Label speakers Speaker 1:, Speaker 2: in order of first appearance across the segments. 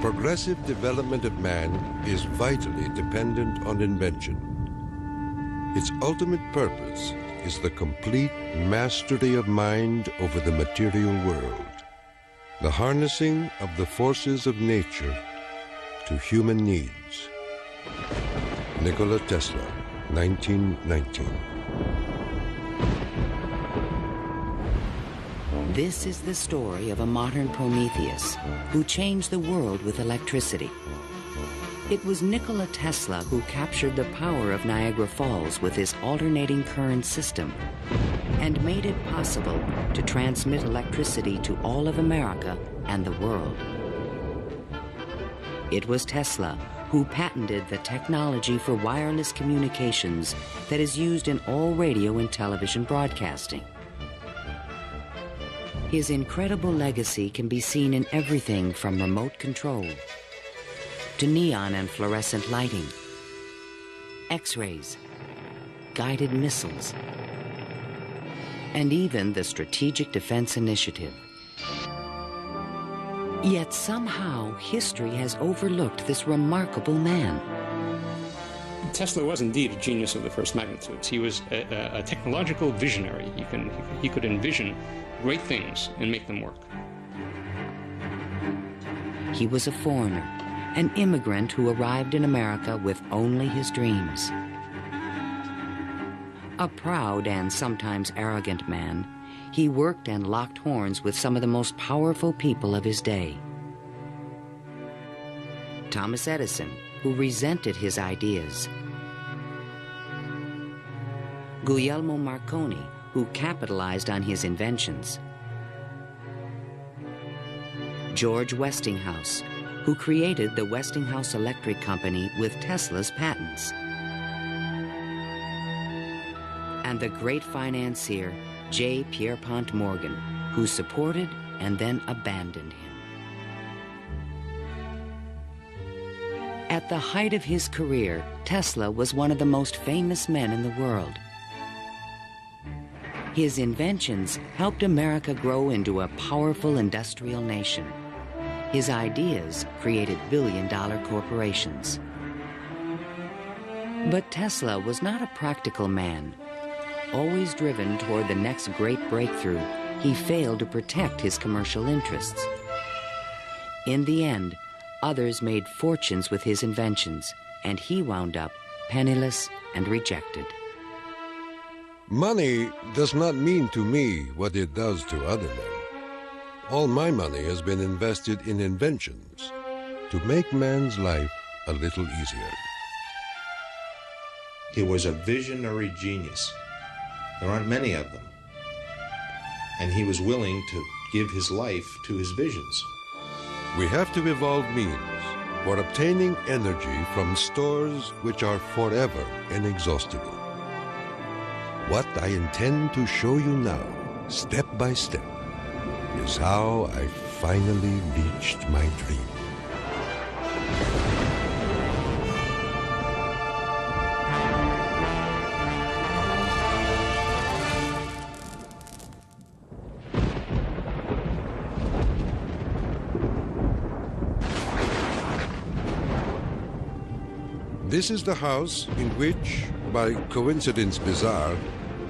Speaker 1: progressive development of man is vitally dependent on invention. Its ultimate purpose is the complete mastery of mind over the material world, the harnessing of the forces of nature to human needs. Nikola Tesla, 1919.
Speaker 2: This is the story of a modern Prometheus who changed the world with electricity. It was Nikola Tesla who captured the power of Niagara Falls with his alternating current system and made it possible to transmit electricity to all of America and the world. It was Tesla who patented the technology for wireless communications that is used in all radio and television broadcasting. His incredible legacy can be seen in everything from remote control to neon and fluorescent lighting, X-rays, guided missiles, and even the Strategic Defense Initiative. Yet somehow history has overlooked this remarkable man.
Speaker 3: Tesla was indeed a genius of the first magnitude. He was a technological visionary. He could envision great things and make them work.
Speaker 2: He was a foreigner, an immigrant who arrived in America with only his dreams. A proud and sometimes arrogant man, he worked and locked horns with some of the most powerful people of his day. Thomas Edison, who resented his ideas. Guglielmo Marconi, who capitalized on his inventions. George Westinghouse, who created the Westinghouse Electric Company with Tesla's patents. And the great financier, J. Pierpont Morgan, who supported and then abandoned him. At the height of his career, Tesla was one of the most famous men in the world. His inventions helped America grow into a powerful industrial nation. His ideas created billion-dollar corporations. But Tesla was not a practical man. Always driven toward the next great breakthrough, he failed to protect his commercial interests. In the end, others made fortunes with his inventions, and he wound up penniless and rejected.
Speaker 1: Money does not mean to me what it does to other men. All my money has been invested in inventions to make man's life a little easier.
Speaker 4: He was a visionary genius. There aren't many of them. And he was willing to give his life to his visions.
Speaker 1: We have to evolve means for obtaining energy from stores which are forever inexhaustible. What I intend to show you now, step by step, is how I finally reached my dream. This is the house in which, by coincidence bizarre,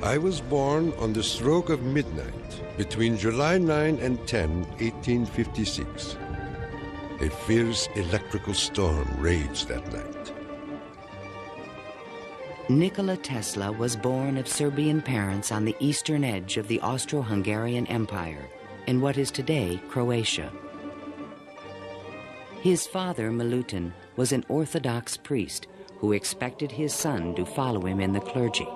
Speaker 1: I was born on the stroke of midnight between July 9 and 10, 1856. A fierce electrical storm raged that night.
Speaker 2: Nikola Tesla was born of Serbian parents on the eastern edge of the Austro-Hungarian Empire, in what is today Croatia. His father, Milutin, was an Orthodox priest who expected his son to follow him in the clergy.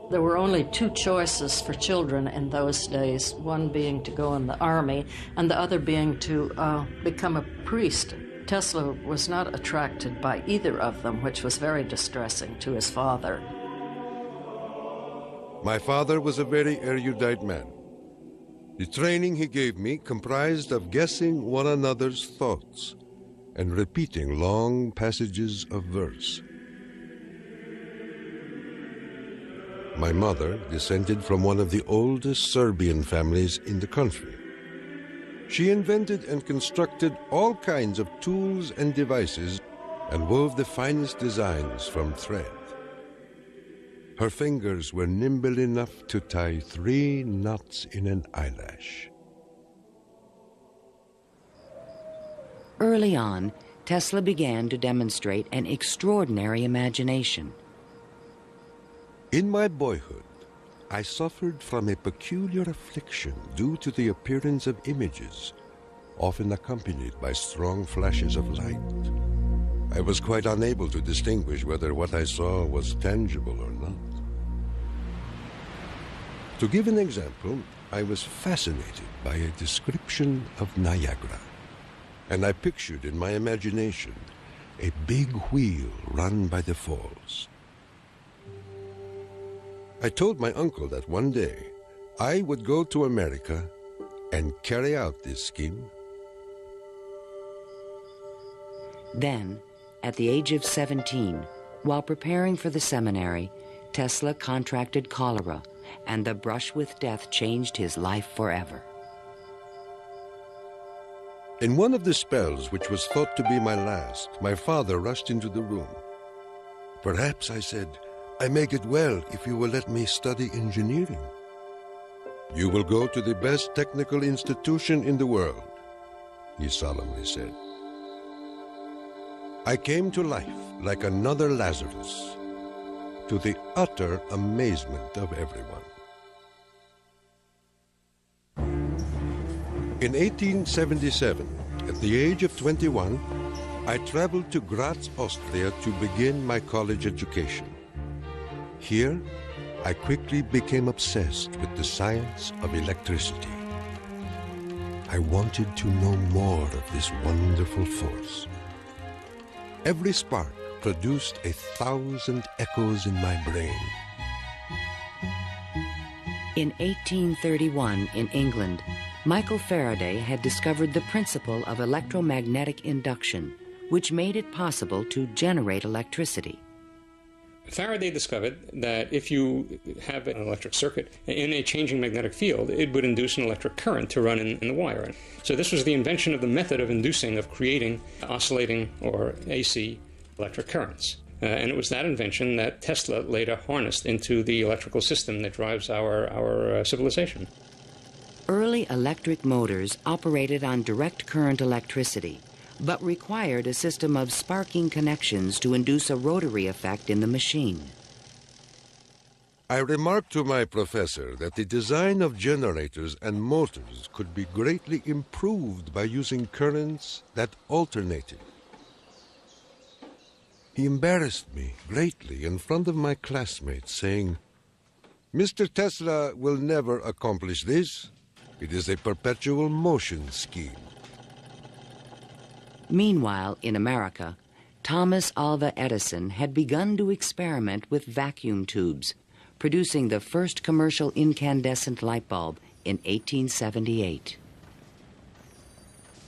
Speaker 5: There were only two choices for children in those days, one being to go in the army and the other being to become a priest. Tesla was not attracted by either of them, which was very distressing to his father.
Speaker 1: My father was a very erudite man. The training he gave me comprised of guessing one another's thoughts and repeating long passages of verse. My mother descended from one of the oldest Serbian families in the country. She invented and constructed all kinds of tools and devices and wove the finest designs from thread. Her fingers were nimble enough to tie 3 knots in an eyelash.
Speaker 2: Early on, Tesla began to demonstrate an extraordinary imagination.
Speaker 1: In my boyhood, I suffered from a peculiar affliction due to the appearance of images, often accompanied by strong flashes of light. I was quite unable to distinguish whether what I saw was tangible or not. To give an example, I was fascinated by a description of Niagara, and I pictured in my imagination a big wheel run by the falls. I told my uncle that one day I would go to America and carry out this scheme.
Speaker 2: Then, at the age of 17, while preparing for the seminary, Tesla contracted cholera, and the brush with death changed his life forever.
Speaker 1: In one of the spells, which was thought to be my last, my father rushed into the room. "Perhaps," I said, "I may get well if you will let me study engineering." "You will go to the best technical institution in the world," he solemnly said. I came to life like another Lazarus, to the utter amazement of everyone. In 1877, at the age of 21, I traveled to Graz, Austria to begin my college education. Here, I quickly became obsessed with the science of electricity. I wanted to know more of this wonderful force. Every spark produced 1,000 echoes in my brain.
Speaker 2: In 1831, in England, Michael Faraday had discovered the principle of electromagnetic induction, which made it possible to generate electricity.
Speaker 3: Faraday discovered that if you have an electric circuit in a changing magnetic field, it would induce an electric current to run in the wire. So this was the invention of the method of creating oscillating or AC electric currents. And it was that invention that Tesla later harnessed into the electrical system that drives our civilization.
Speaker 2: Early electric motors operated on direct current electricity, but required a system of sparking connections to induce a rotary effect in the machine.
Speaker 1: I remarked to my professor that the design of generators and motors could be greatly improved by using currents that alternated. He embarrassed me greatly in front of my classmates, saying, "Mr. Tesla will never accomplish this. It is a perpetual motion scheme."
Speaker 2: Meanwhile, in America, Thomas Alva Edison had begun to experiment with vacuum tubes, producing the first commercial incandescent light bulb in 1878.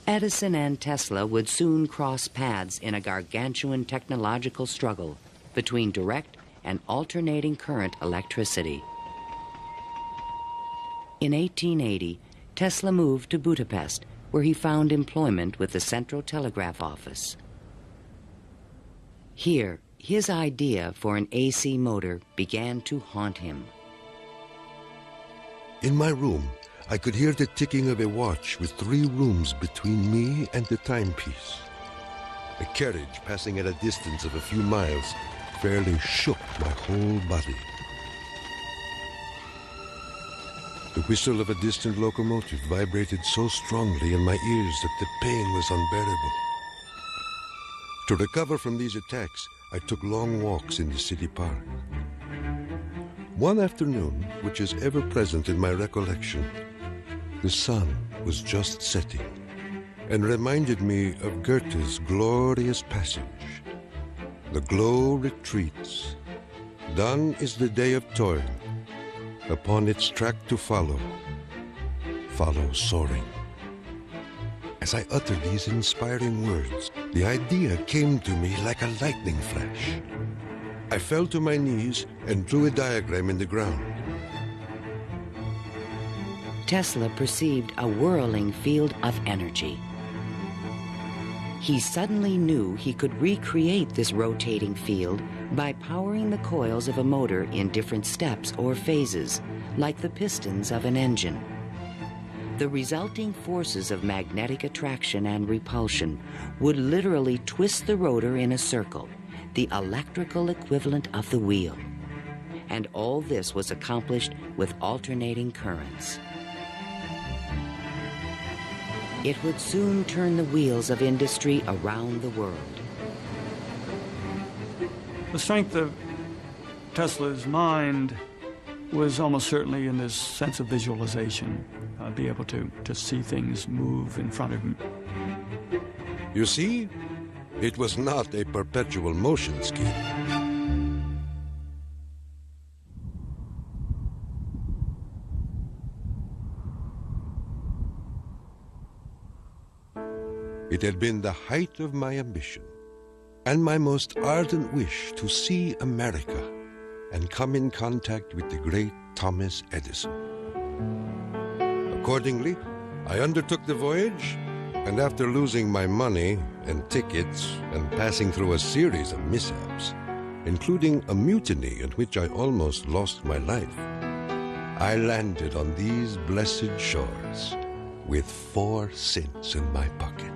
Speaker 2: Edison and Tesla would soon cross paths in a gargantuan technological struggle between direct and alternating current electricity. In 1880, Tesla moved to Budapest, where he found employment with the Central Telegraph Office. Here, his idea for an AC motor began to haunt him.
Speaker 1: In my room, I could hear the ticking of a watch with 3 rooms between me and the timepiece. A carriage passing at a distance of a few miles fairly shook my whole body. The whistle of a distant locomotive vibrated so strongly in my ears that the pain was unbearable. To recover from these attacks, I took long walks in the city park. One afternoon, which is ever present in my recollection, the sun was just setting and reminded me of Goethe's glorious passage. The glow retreats. Done is the day of toil. Upon its track to follow soaring. As I uttered these inspiring words, the idea came to me like a lightning flash. I fell to my knees and drew a diagram in the ground.
Speaker 2: Tesla perceived a whirling field of energy. He suddenly knew he could recreate this rotating field by powering the coils of a motor in different steps or phases, like the pistons of an engine. The resulting forces of magnetic attraction and repulsion would literally twist the rotor in a circle, the electrical equivalent of the wheel. And all this was accomplished with alternating currents. It would soon turn the wheels of industry around the world.
Speaker 6: The strength of Tesla's mind was almost certainly in this sense of visualization, be able to see things move in front of him.
Speaker 1: You see, it was not a perpetual motion scheme. It had been the height of my ambition and my most ardent wish to see America and come in contact with the great Thomas Edison. Accordingly, I undertook the voyage, and after losing my money and tickets and passing through a series of mishaps, including a mutiny in which I almost lost my life, I landed on these blessed shores with 4 cents in my pocket.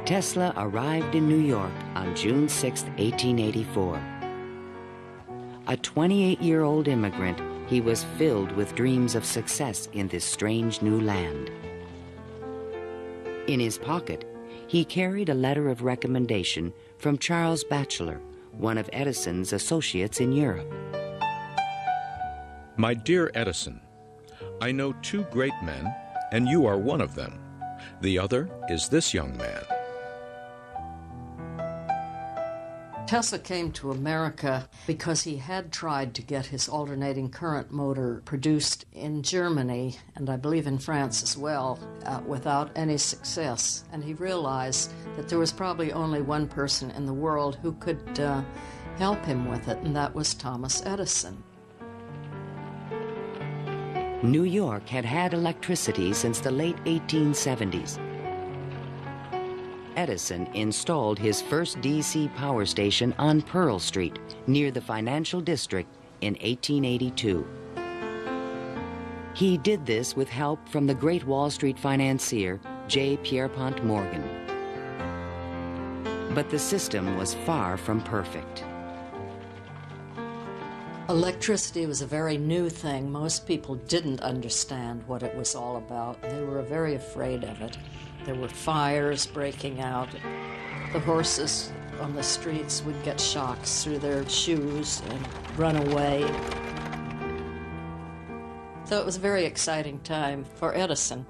Speaker 2: Tesla arrived in New York on June 6, 1884. A 28-year-old immigrant, he was filled with dreams of success in this strange new land. In his pocket, he carried a letter of recommendation from Charles Batchelor, one of Edison's associates in Europe.
Speaker 7: My dear Edison, I know 2 great men, and you are one of them. The other is this young man.
Speaker 5: Tesla came to America because he had tried to get his alternating current motor produced in Germany, and I believe in France as well, without any success. And he realized that there was probably only one person in the world who could help him with it, and that was Thomas Edison.
Speaker 2: New York had had electricity since the late 1870s. Edison installed his first DC power station on Pearl Street, near the financial district, in 1882. He did this with help from the great Wall Street financier, J. Pierpont Morgan. But the system was far from perfect.
Speaker 5: Electricity was a very new thing. Most people didn't understand what it was all about. They were very afraid of it. There were fires breaking out. The horses on the streets would get shocks through their shoes and run away. So it was a very exciting time for Edison.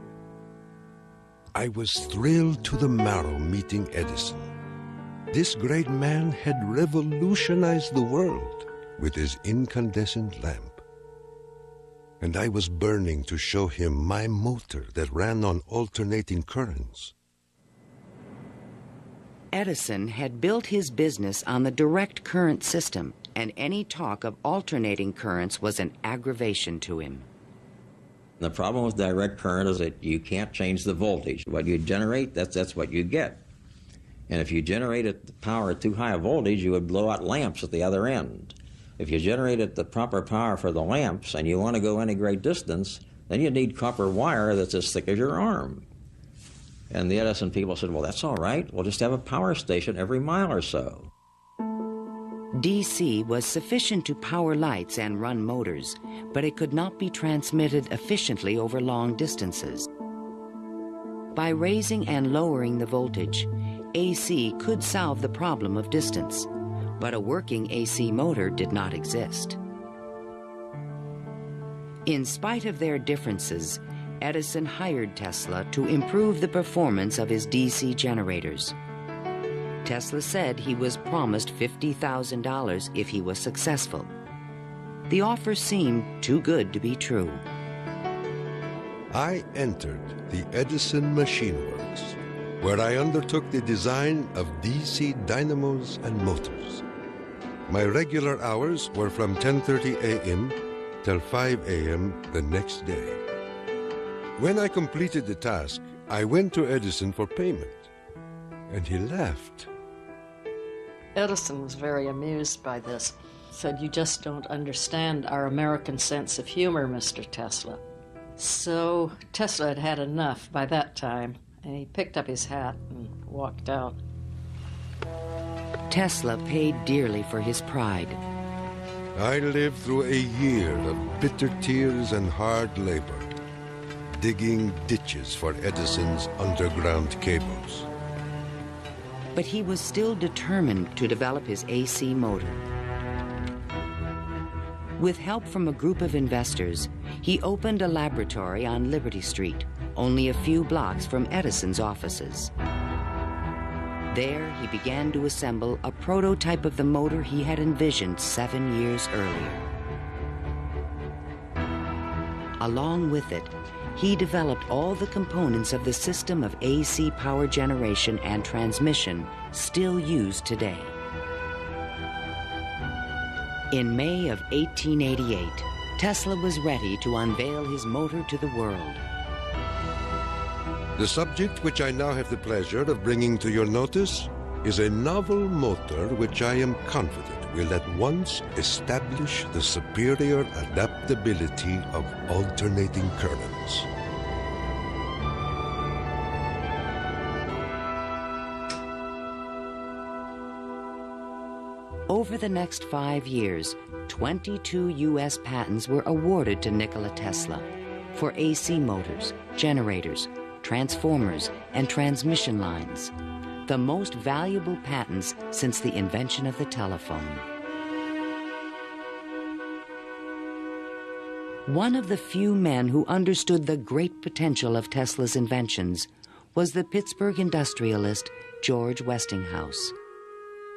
Speaker 1: I was thrilled to the marrow meeting Edison. This great man had revolutionized the world with his incandescent lamp. And I was burning to show him my motor that ran on alternating currents.
Speaker 2: Edison had built his business on the direct current system, and any talk of alternating currents was an aggravation to him.
Speaker 8: The problem with direct current is that you can't change the voltage. What you generate, that's what you get. And if you generated the power at too high a voltage, you would blow out lamps at the other end. If you generated the proper power for the lamps and you want to go any great distance, then you need copper wire that's as thick as your arm. And the Edison people said, well, that's all right. We'll just have a power station every mile or so.
Speaker 2: DC was sufficient to power lights and run motors, but it could not be transmitted efficiently over long distances. By raising and lowering the voltage, AC could solve the problem of distance, but a working AC motor did not exist. In spite of their differences, Edison hired Tesla to improve the performance of his DC generators. Tesla said he was promised $50,000 if he was successful. The offer seemed too good to be true.
Speaker 1: I entered the Edison Machine Works, where I undertook the design of DC dynamos and motors. My regular hours were from 10:30 a.m. till 5 a.m. the next day. When I completed the task, I went to Edison for payment, and he laughed.
Speaker 5: Edison was very amused by this. Said, "You just don't understand our American sense of humor, Mr. Tesla." So Tesla had had enough by that time, and he picked up his hat and walked out.
Speaker 2: Tesla paid dearly for his pride.
Speaker 1: I lived through a year of bitter tears and hard labor, digging ditches for Edison's underground cables.
Speaker 2: But he was still determined to develop his AC motor. With help from a group of investors, he opened a laboratory on Liberty Street, only a few blocks from Edison's offices. There, he began to assemble a prototype of the motor he had envisioned 7 years earlier. Along with it, he developed all the components of the system of AC power generation and transmission still used today. In May of 1888, Tesla was ready to unveil his motor to the world.
Speaker 1: The subject which I now have the pleasure of bringing to your notice is a novel motor which I am confident will at once establish the superior adaptability of alternating currents.
Speaker 2: Over the next 5 years, 22 U.S. patents were awarded to Nikola Tesla for AC motors, generators, transformers, and transmission lines, the most valuable patents since the invention of the telephone. One of the few men who understood the great potential of Tesla's inventions was the Pittsburgh industrialist George Westinghouse.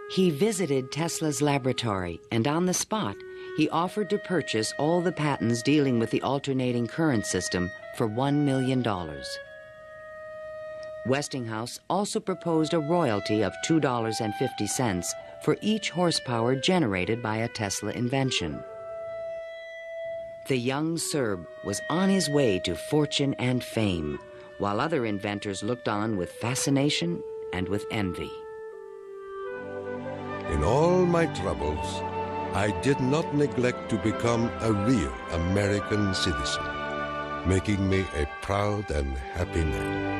Speaker 2: He visited Tesla's laboratory, and on the spot, he offered to purchase all the patents dealing with the alternating current system for $1 million. Westinghouse also proposed a royalty of $2.50 for each horsepower generated by a Tesla invention. The young Serb was on his way to fortune and fame, while other inventors looked on with fascination and with envy.
Speaker 1: In all my troubles, I did not neglect to become a real American citizen, making me a proud and happy man.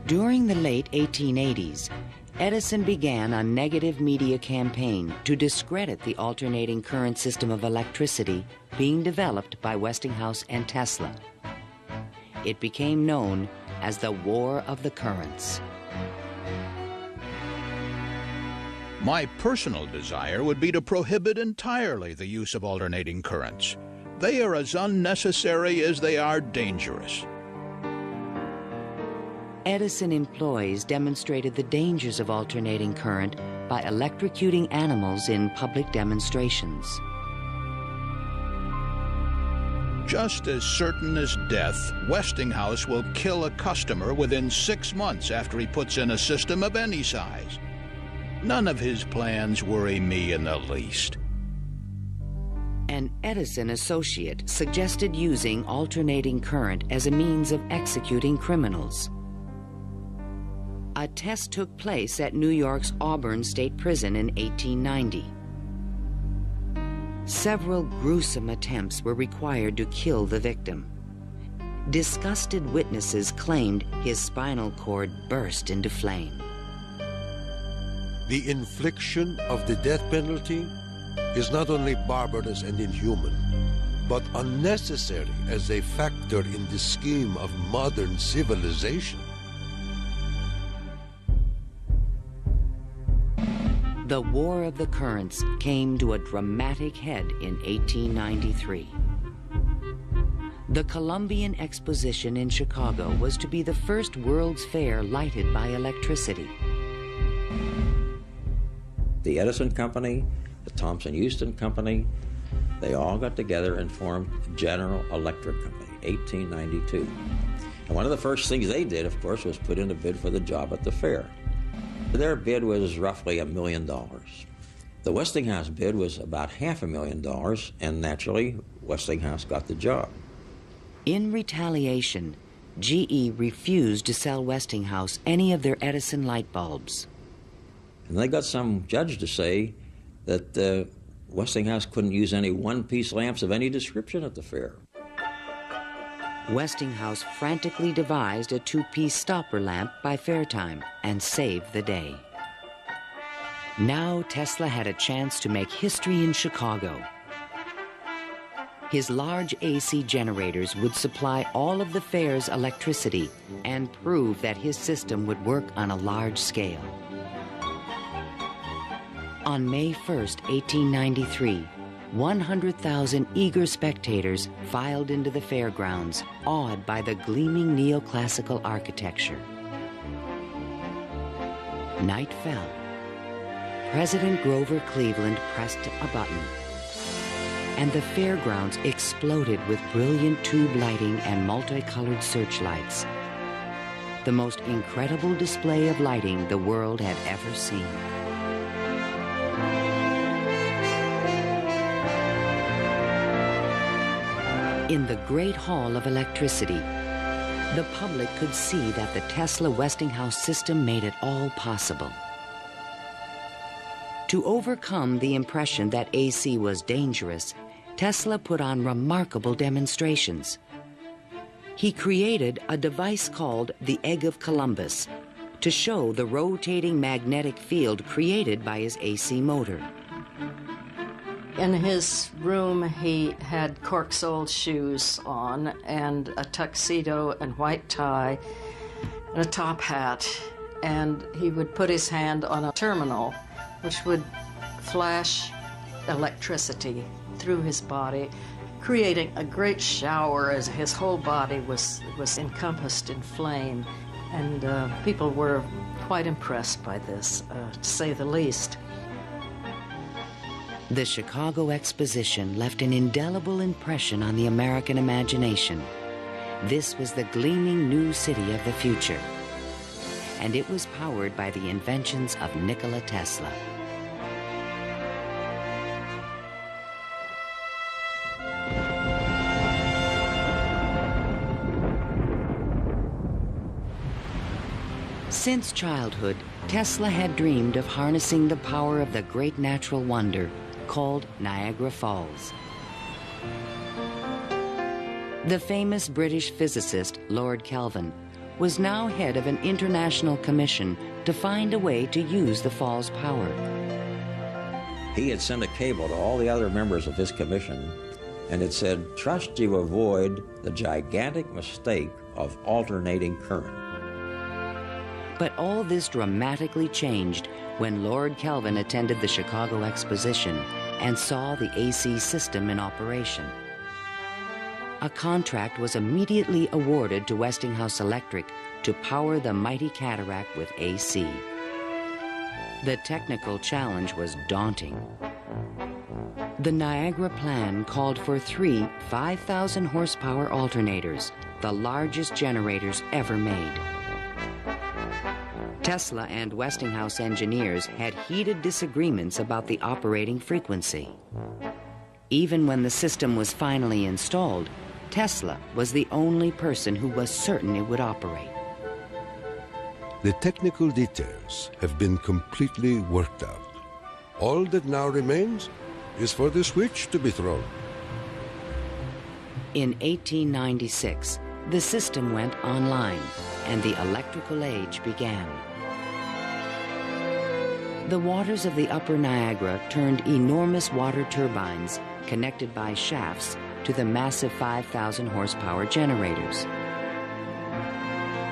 Speaker 2: During the late 1880s, Edison began a negative media campaign to discredit the alternating current system of electricity being developed by Westinghouse and Tesla. It became known as the War of the Currents.
Speaker 9: My personal desire would be to prohibit entirely the use of alternating currents. They are as unnecessary as they are dangerous.
Speaker 2: Edison employees demonstrated the dangers of alternating current by electrocuting animals in public demonstrations.
Speaker 9: Just as certain as death, Westinghouse will kill a customer within 6 months after he puts in a system of any size. None of his plans worry me in the least.
Speaker 2: An Edison associate suggested using alternating current as a means of executing criminals. A test took place at New York's Auburn State Prison in 1890. Several gruesome attempts were required to kill the victim. Disgusted witnesses claimed his spinal cord burst into flame.
Speaker 1: The infliction of the death penalty is not only barbarous and inhuman, but unnecessary as a factor in the scheme of modern civilization.
Speaker 2: The War of the Currents came to a dramatic head in 1893. The Columbian Exposition in Chicago was to be the first World's Fair lighted by electricity.
Speaker 8: The Edison Company, the Thomson-Houston Company, they all got together and formed General Electric Company, 1892. And one of the first things they did, of course, was put in a bid for the job at the fair. Their bid was roughly $1 million. The Westinghouse bid was about $500,000, and naturally, Westinghouse got the job.
Speaker 2: In retaliation, GE refused to sell Westinghouse any of their Edison light bulbs.
Speaker 8: And they got some judge to say that Westinghouse couldn't use any one-piece lamps of any description at the fair.
Speaker 2: Westinghouse frantically devised a two-piece stopper lamp by fair time and saved the day. Now Tesla had a chance to make history in Chicago. His large AC generators would supply all of the fair's electricity and prove that his system would work on a large scale. On May 1st, 1893, 100,000 eager spectators filed into the fairgrounds, awed by the gleaming neoclassical architecture. Night fell. President Grover Cleveland pressed a button, and the fairgrounds exploded with brilliant tube lighting and multicolored searchlights. The most incredible display of lighting the world had ever seen. In the Great Hall of Electricity, the public could see that the Tesla Westinghouse system made it all possible. To overcome the impression that AC was dangerous, Tesla put on remarkable demonstrations. He created a device called the Egg of Columbus to show the rotating magnetic field created by his AC motor.
Speaker 5: In his room, he had cork-soled shoes on and a tuxedo and white tie and a top hat, and he would put his hand on a terminal which would flash electricity through his body, creating a great shower as his whole body was encompassed in flame. And people were quite impressed by this, to say the least.
Speaker 2: The Chicago Exposition left an indelible impression on the American imagination. This was the gleaming new city of the future, and it was powered by the inventions of Nikola Tesla. Since childhood, Tesla had dreamed of harnessing the power of the great natural wonder called Niagara Falls. The famous British physicist Lord Kelvin was now head of an international commission to find a way to use the fall's power.
Speaker 8: He had sent a cable to all the other members of his commission, and it said, "Trust you avoid the gigantic mistake of alternating current."
Speaker 2: But all this dramatically changed when Lord Kelvin attended the Chicago Exposition and saw the AC system in operation. A contract was immediately awarded to Westinghouse Electric to power the mighty cataract with AC. The technical challenge was daunting. The Niagara plan called for 3 5,000 horsepower alternators, the largest generators ever made. Tesla and Westinghouse engineers had heated disagreements about the operating frequency. Even when the system was finally installed, Tesla was the only person who was certain it would operate.
Speaker 1: The technical details have been completely worked out. All that now remains is for the switch to be thrown.
Speaker 2: In 1896, the system went online and the electrical age began. The waters of the upper Niagara turned enormous water turbines connected by shafts to the massive 5,000 horsepower generators.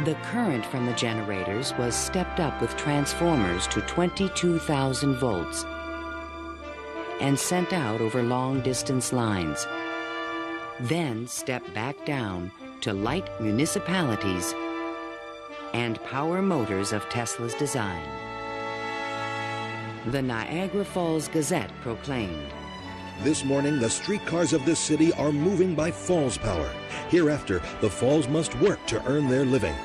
Speaker 2: The current from the generators was stepped up with transformers to 22,000 volts and sent out over long-distance lines, then stepped back down to light municipalities and power motors of Tesla's design. The Niagara Falls Gazette proclaimed,
Speaker 10: This morning, the streetcars of this city are moving by Falls power. Hereafter, the Falls must work to earn their living.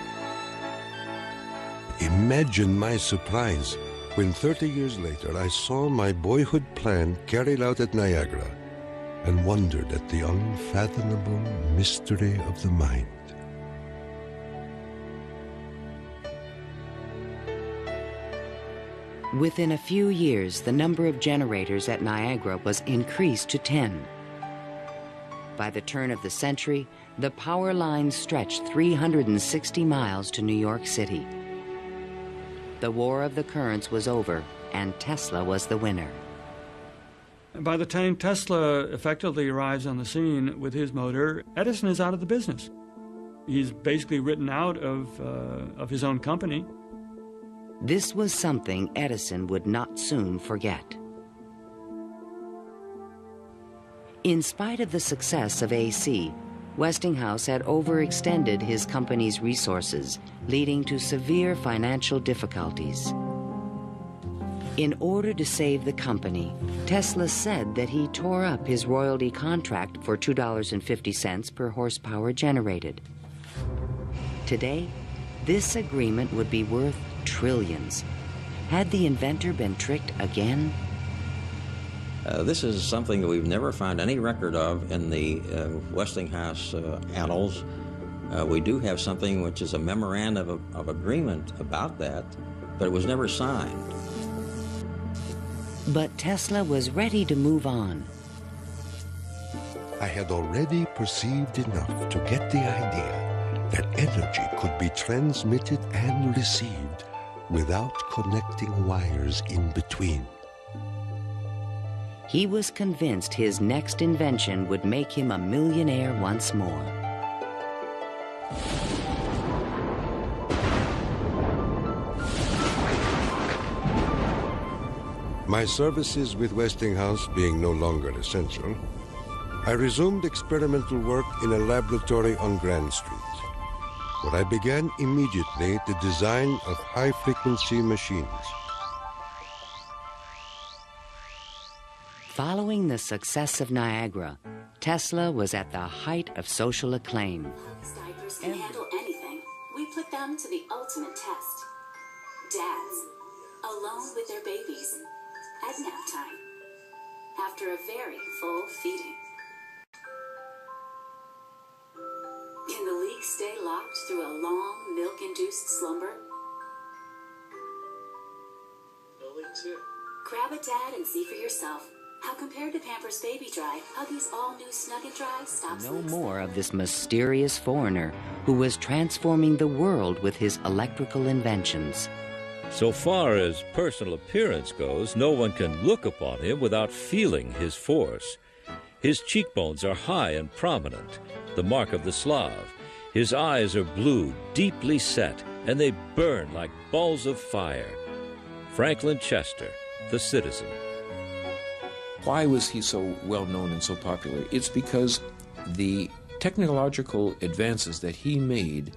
Speaker 1: Imagine my surprise when 30 years later I saw my boyhood plan carried out at Niagara and wondered at the unfathomable mystery of the mind.
Speaker 2: Within a few years, the number of generators at Niagara was increased to 10. By the turn of the century, the power lines stretched 360 miles to New York City. The War of the Currents was over, and Tesla was the winner.
Speaker 6: By the time Tesla effectively arrives on the scene with his motor, Edison is out of the business. He's basically written out of his own company.
Speaker 2: This was something Edison would not soon forget. In spite of the success of AC, Westinghouse had overextended his company's resources, leading to severe financial difficulties. In order to save the company, Tesla said that he tore up his royalty contract for $2.50 per horsepower generated. Today, this agreement would be worth trillions. Had the inventor been tricked again?
Speaker 8: This is something that we've never found any record of in the Westinghouse annals. We do have something which is a memorandum of agreement about that, but it was never signed.
Speaker 2: But Tesla was ready to move on.
Speaker 1: I had already perceived enough to get the idea that energy could be transmitted and received without connecting wires in between.
Speaker 2: He was convinced his next invention would make him a millionaire once more.
Speaker 1: My services with Westinghouse being no longer essential, I resumed experimental work in a laboratory on Grand Street, where I began immediately the design of high-frequency machines.
Speaker 2: Following the success of Niagara, Tesla was at the height of social acclaim.
Speaker 11: Diapers can handle anything. We put them to the ultimate test. Dads, alone with their babies, at nap time, after a very full feeding. Can the leak stay locked through a long, milk-induced slumber? Grab a dad and see for yourself. How compared to Pampers Baby Dry, Huggies all-new Snug and Dry stops
Speaker 2: No more of this mysterious foreigner who was transforming the world with his electrical inventions.
Speaker 12: So far as personal appearance goes, no one can look upon him without feeling his force. His cheekbones are high and prominent, the mark of the Slav. His eyes are blue, deeply set, and they burn like balls of fire. Franklin Chester, the Citizen.
Speaker 13: Why was he so well known and so popular? It's because the technological advances that he made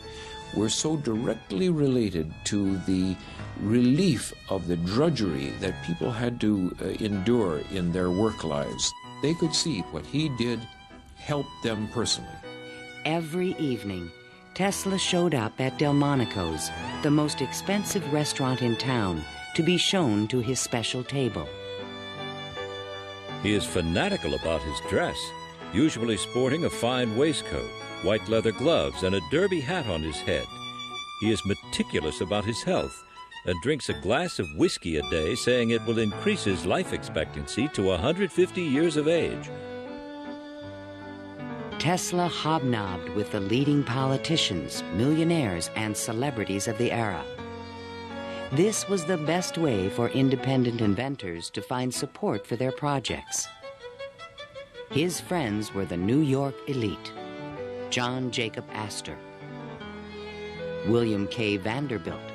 Speaker 13: were so directly related to the relief of the drudgery that people had to endure in their work lives. They could see what he did helped them personally.
Speaker 2: Every evening, Tesla showed up at Delmonico's, the most expensive restaurant in town, to be shown to his special table.
Speaker 12: He is fanatical about his dress, usually sporting a fine waistcoat, white leather gloves, and a derby hat on his head. He is meticulous about his health and drinks a glass of whiskey a day, saying it will increase his life expectancy to 150 years of age.
Speaker 2: Tesla hobnobbed with the leading politicians, millionaires, and celebrities of the era. This was the best way for independent inventors to find support for their projects. His friends were the New York elite: John Jacob Astor, William K. Vanderbilt,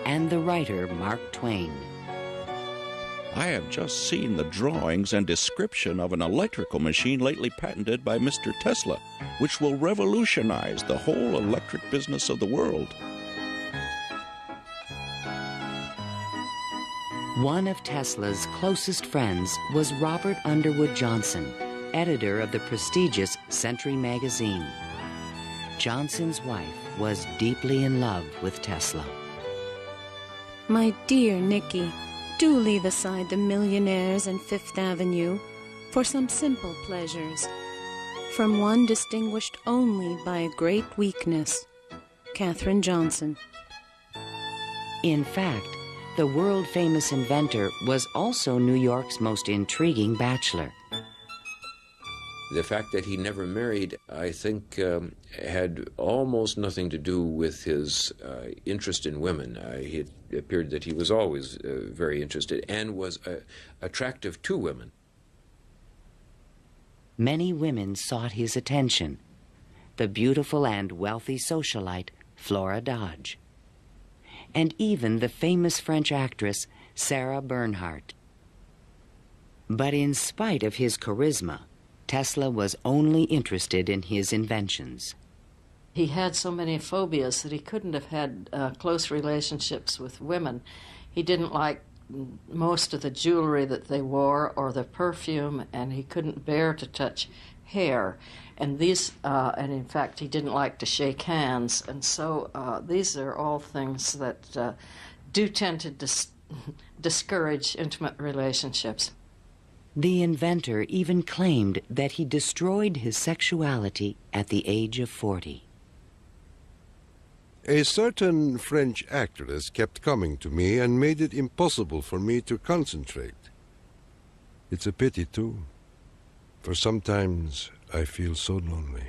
Speaker 2: and the writer Mark Twain.
Speaker 14: I have just seen the drawings and description of an electrical machine lately patented by Mr. Tesla, which will revolutionize the whole electric business of the world.
Speaker 2: One of Tesla's closest friends was Robert Underwood Johnson, editor of the prestigious Century magazine. Johnson's wife was deeply in love with Tesla.
Speaker 15: My dear Nicky, do leave aside the millionaires and Fifth Avenue for some simple pleasures. From one distinguished only by a great weakness, Katherine Johnson.
Speaker 2: In fact, the world-famous inventor was also New York's most intriguing bachelor.
Speaker 13: The fact that he never married, I think, had almost nothing to do with his interest in women. It appeared that he was always very interested and was attractive to women.
Speaker 2: Many women sought his attention. The beautiful and wealthy socialite Flora Dodge, and even the famous French actress Sarah Bernhardt. But in spite of his charisma, Tesla was only interested in his inventions.
Speaker 5: He had so many phobias that he couldn't have had close relationships with women. He didn't like most of the jewelry that they wore or the perfume, and he couldn't bear to touch hair. And and in fact, he didn't like to shake hands. And so these are all things that do tend to discourage intimate relationships.
Speaker 2: The inventor even claimed that he destroyed his sexuality at the age of 40.
Speaker 1: A certain French actress kept coming to me and made it impossible for me to concentrate. It's a pity, too, for sometimes I feel so lonely.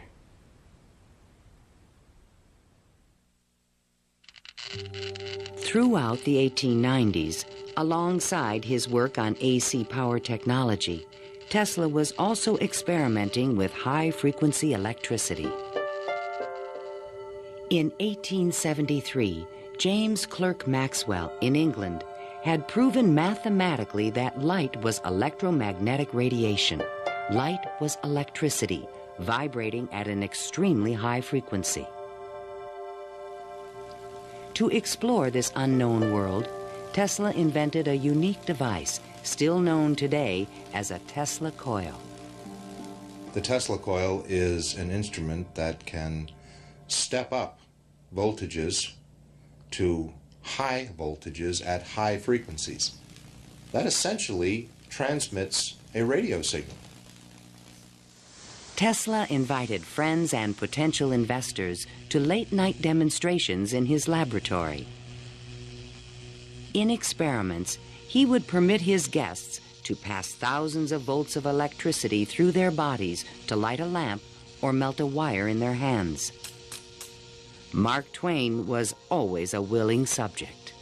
Speaker 2: Throughout the 1890s, alongside his work on AC power technology, Tesla was also experimenting with high-frequency electricity. In 1873, James Clerk Maxwell in England had proven mathematically that light was electromagnetic radiation. Light was electricity, vibrating at an extremely high frequency. To explore this unknown world, Tesla invented a unique device, still known today as a Tesla coil.
Speaker 4: The Tesla coil is an instrument that can step up voltages to high voltages at high frequencies. That essentially transmits a radio signal.
Speaker 2: Tesla invited friends and potential investors to late-night demonstrations in his laboratory. In experiments, he would permit his guests to pass thousands of volts of electricity through their bodies to light a lamp or melt a wire in their hands. Mark Twain was always a willing subject.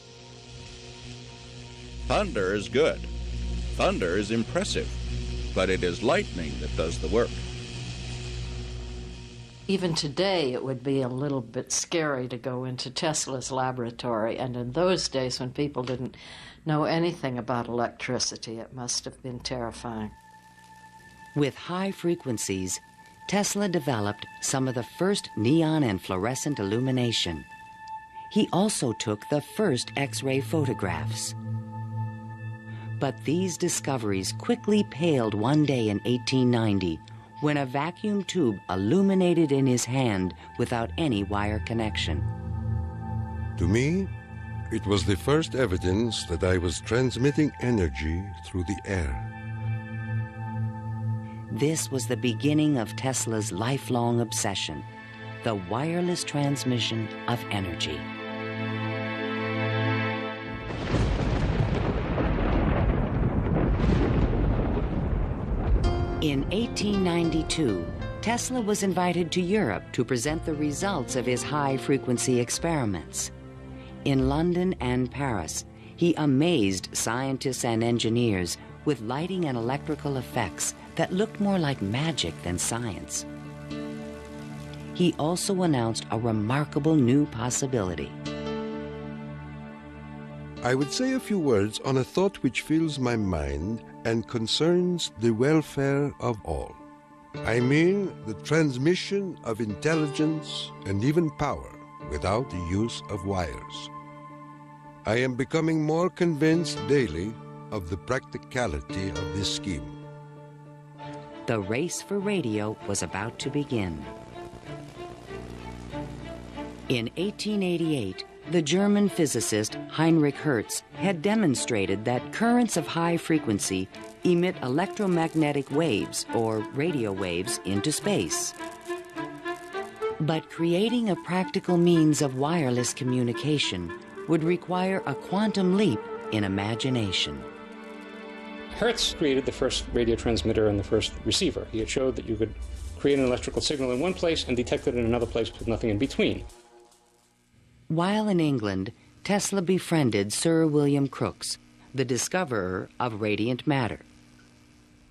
Speaker 14: Thunder is good. Thunder is impressive. But it is lightning that does the work.
Speaker 5: Even today, it would be a little bit scary to go into Tesla's laboratory, and in those days when people didn't know anything about electricity, it must have been terrifying.
Speaker 2: With high frequencies, Tesla developed some of the first neon and fluorescent illumination. He also took the first X-ray photographs. But these discoveries quickly paled one day in 1890 when a vacuum tube illuminated in his hand without any wire connection.
Speaker 1: To me, it was the first evidence that I was transmitting energy through the air.
Speaker 2: This was the beginning of Tesla's lifelong obsession, the wireless transmission of energy. In 1892, Tesla was invited to Europe to present the results of his high-frequency experiments. In London and Paris, he amazed scientists and engineers with lighting and electrical effects that looked more like magic than science. He also announced a remarkable new possibility.
Speaker 1: I would say a few words on a thought which fills my mind and concerns the welfare of all. I mean the transmission of intelligence and even power without the use of wires. I am becoming more convinced daily of the practicality of this scheme.
Speaker 2: The race for radio was about to begin. In 1888, the German physicist Heinrich Hertz had demonstrated that currents of high frequency emit electromagnetic waves, or radio waves, into space. But creating a practical means of wireless communication would require a quantum leap in imagination.
Speaker 3: Hertz created the first radio transmitter and the first receiver. He had showed that you could create an electrical signal in one place and detect it in another place with nothing in between.
Speaker 2: While in England, Tesla befriended Sir William Crookes, the discoverer of radiant matter.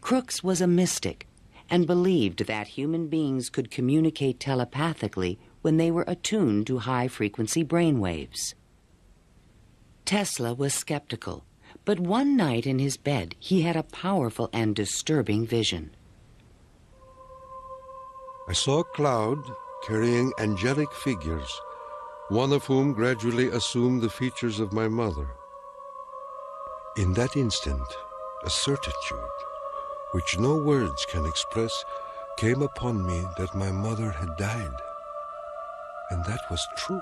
Speaker 2: Crookes was a mystic and believed that human beings could communicate telepathically when they were attuned to high-frequency brainwaves. Tesla was skeptical, but one night in his bed he had a powerful and disturbing vision.
Speaker 1: I saw a cloud carrying angelic figures, one of whom gradually assumed the features of my mother. In that instant, a certitude, which no words can express, came upon me that my mother had died. And that was true.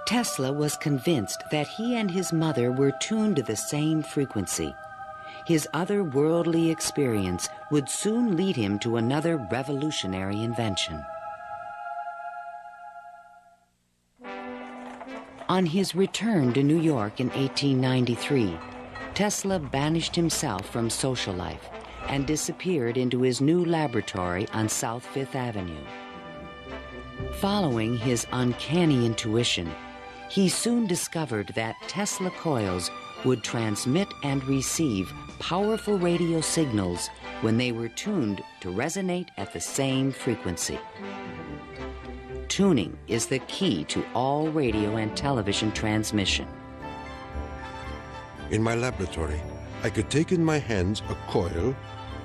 Speaker 2: Tesla was convinced that he and his mother were tuned to the same frequency. His otherworldly experience would soon lead him to another revolutionary invention. On his return to New York in 1893, Tesla banished himself from social life and disappeared into his new laboratory on South Fifth Avenue. Following his uncanny intuition, he soon discovered that Tesla coils would transmit and receive powerful radio signals when they were tuned to resonate at the same frequency. Tuning is the key to all radio and television transmission.
Speaker 1: In my laboratory, I could take in my hands a coil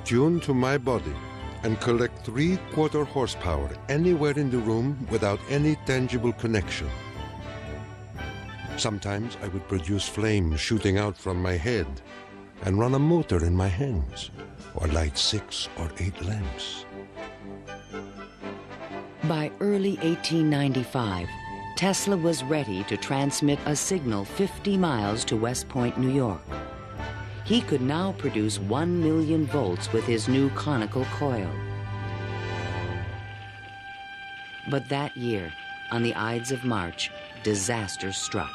Speaker 1: tuned to my body and collect 3/4 horsepower anywhere in the room without any tangible connection. Sometimes I would produce flames shooting out from my head and run a motor in my hands, or light 6 or 8 lamps.
Speaker 2: By early 1895, Tesla was ready to transmit a signal 50 miles to West Point, New York. He could now produce 1 million volts with his new conical coil. But that year, on the Ides of March, disaster struck.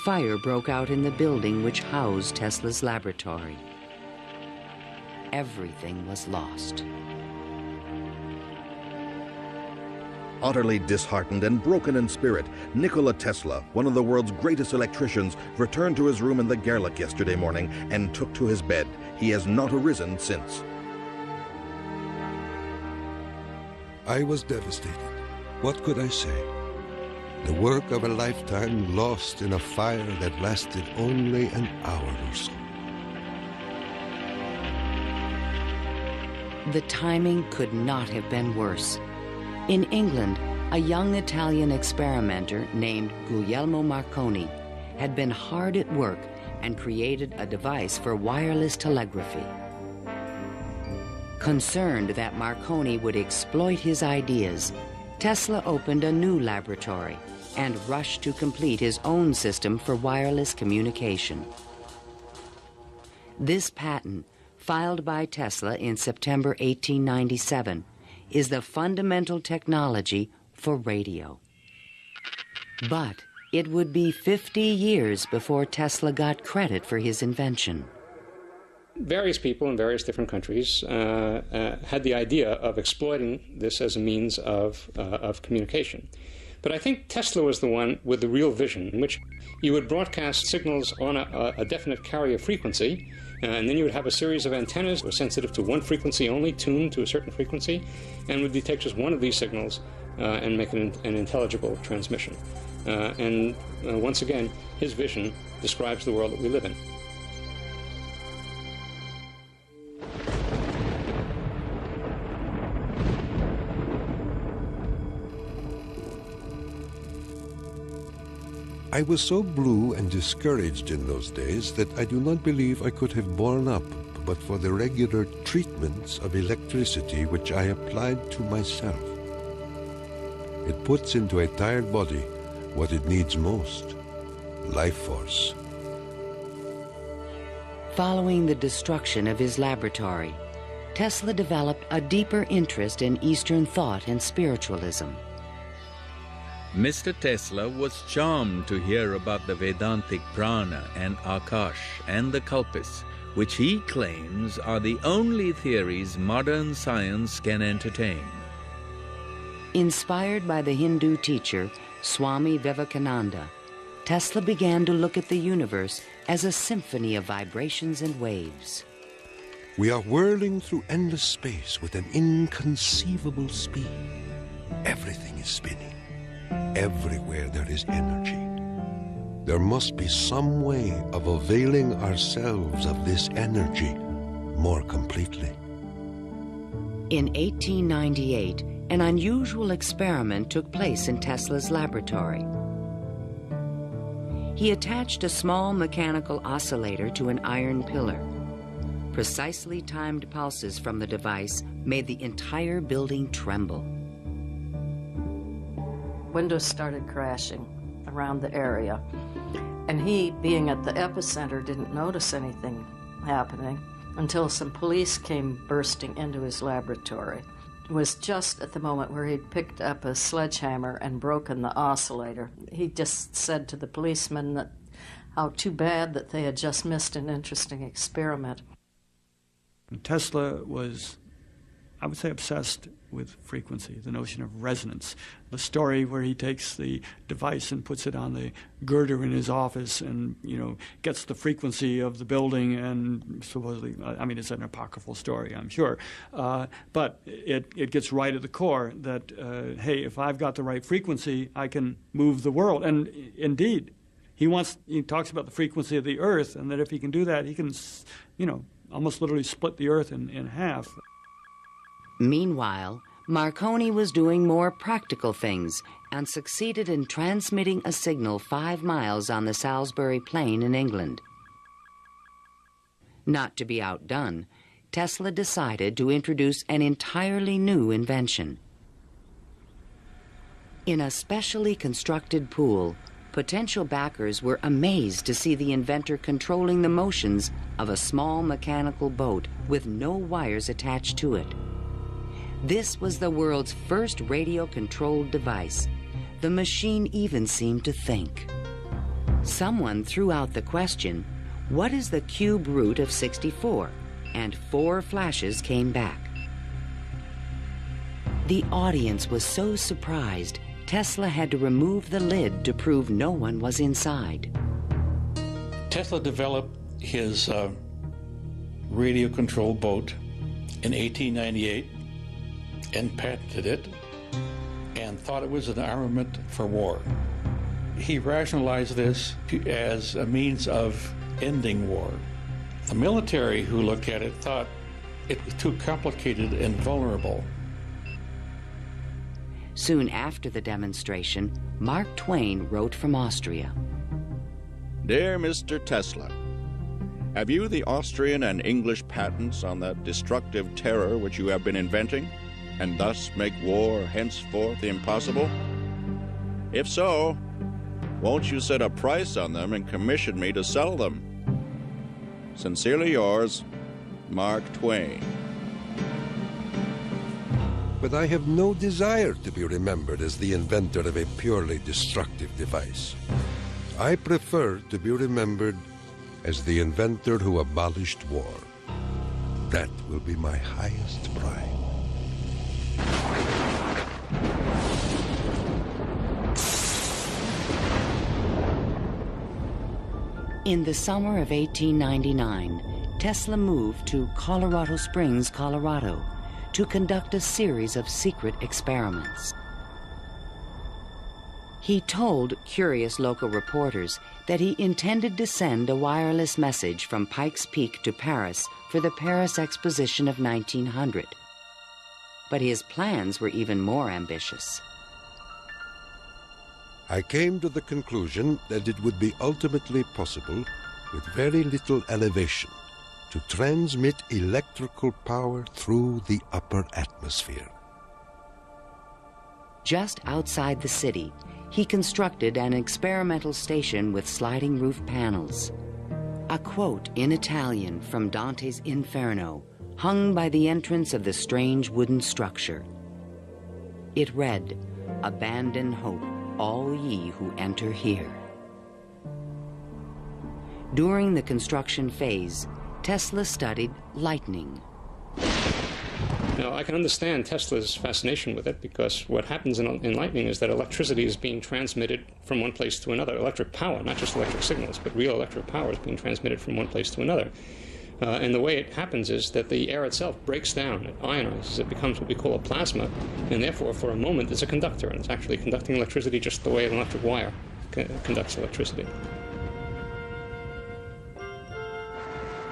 Speaker 2: Fire broke out in the building which housed Tesla's laboratory. Everything was lost.
Speaker 10: Utterly disheartened and broken in spirit, Nikola Tesla, one of the world's greatest electricians, returned to his room in the Gerlach yesterday morning and took to his bed. He has not arisen since.
Speaker 1: I was devastated. What could I say? The work of a lifetime lost in a fire that lasted only an hour or so.
Speaker 2: The timing could not have been worse. In England, a young Italian experimenter named Guglielmo Marconi had been hard at work and created a device for wireless telegraphy. Concerned that Marconi would exploit his ideas, Tesla opened a new laboratory and rushed to complete his own system for wireless communication. This patent, filed by Tesla in September 1897, is the fundamental technology for radio. But it would be 50 years before Tesla got credit for his invention.
Speaker 3: Various people in various different countries had the idea of exploiting this as a means of communication. But I think Tesla was the one with the real vision, in which you would broadcast signals on a definite carrier frequency, and then you would have a series of antennas that were sensitive to one frequency only, tuned to a certain frequency, and would detect just one of these signals and make it an intelligible transmission. Once again, his vision describes the world that we live in.
Speaker 1: I was so blue and discouraged in those days that I do not believe I could have borne up but for the regular treatments of electricity which I applied to myself. It puts into a tired body what it needs most, life force.
Speaker 2: Following the destruction of his laboratory, Tesla developed a deeper interest in Eastern thought and spiritualism.
Speaker 16: Mr. Tesla was charmed to hear about the Vedantic prana and Akash and the Kalpis, which he claims are the only theories modern science can entertain.
Speaker 2: Inspired by the Hindu teacher Swami Vivekananda, Tesla began to look at the universe as a symphony of vibrations and waves.
Speaker 1: We are whirling through endless space with an inconceivable speed. Everything is spinning. Everywhere there is energy. There must be some way of availing ourselves of this energy more completely.
Speaker 2: In 1898, an unusual experiment took place in Tesla's laboratory. He attached a small mechanical oscillator to an iron pillar. Precisely timed pulses from the device made the entire building tremble.
Speaker 5: Windows started crashing around the area, and he, being at the epicenter, didn't notice anything happening until some police came bursting into his laboratory. It was just at the moment where he'd picked up a sledgehammer and broken the oscillator. He just said to the policemen that how too bad that they had just missed an interesting experiment.
Speaker 6: Tesla was, I would say, obsessed with frequency, the notion of resonance. The story where he takes the device and puts it on the girder in his office and, gets the frequency of the building and supposedly, it's an apocryphal story, I'm sure, but it gets right at the core that, hey, if I've got the right frequency, I can move the world. And indeed, he talks about the frequency of the earth, and that if he can do that, he can, almost literally split the earth in half.
Speaker 2: Meanwhile, Marconi was doing more practical things and succeeded in transmitting a signal 5 miles on the Salisbury Plain in England. Not to be outdone, Tesla decided to introduce an entirely new invention. In a specially constructed pool, potential backers were amazed to see the inventor controlling the motions of a small mechanical boat with no wires attached to it. This was the world's first radio-controlled device. The machine even seemed to think. Someone threw out the question, what is the cube root of 64? And 4 flashes came back. The audience was so surprised, Tesla had to remove the lid to prove no one was inside.
Speaker 17: Tesla developed his radio-controlled boat in 1898 and patented it and thought it was an armament for war. He rationalized this as a means of ending war. The military who looked at it thought it was too complicated and vulnerable.
Speaker 2: Soon after the demonstration, Mark Twain wrote from Austria.
Speaker 14: Dear Mr. Tesla, have you the Austrian and English patents on that destructive terror which you have been inventing, and thus make war henceforth impossible? If so, won't you set a price on them and commission me to sell them? Sincerely yours, Mark Twain.
Speaker 1: But I have no desire to be remembered as the inventor of a purely destructive device. I prefer to be remembered as the inventor who abolished war. That will be my highest pride.
Speaker 2: In the summer of 1899, Tesla moved to Colorado Springs, Colorado, to conduct a series of secret experiments. He told curious local reporters that he intended to send a wireless message from Pikes Peak to Paris for the Paris Exposition of 1900. But his plans were even more ambitious.
Speaker 1: I came to the conclusion that it would be ultimately possible, with very little elevation, to transmit electrical power through the upper atmosphere.
Speaker 2: Just outside the city, he constructed an experimental station with sliding roof panels. A quote in Italian from Dante's Inferno hung by the entrance of the strange wooden structure. It read, "Abandon hope, all ye who enter here." During the construction phase, Tesla studied lightning.
Speaker 3: Now, I can understand Tesla's fascination with it, because what happens in lightning is that electricity is being transmitted from one place to another. Electric power, not just electric signals, but real electric power is being transmitted from one place to another. And the way it happens is that the air itself breaks down, it ionizes, it becomes what we call a plasma, and therefore, for a moment, it's a conductor, and it's actually conducting electricity just the way an electric wire conducts electricity.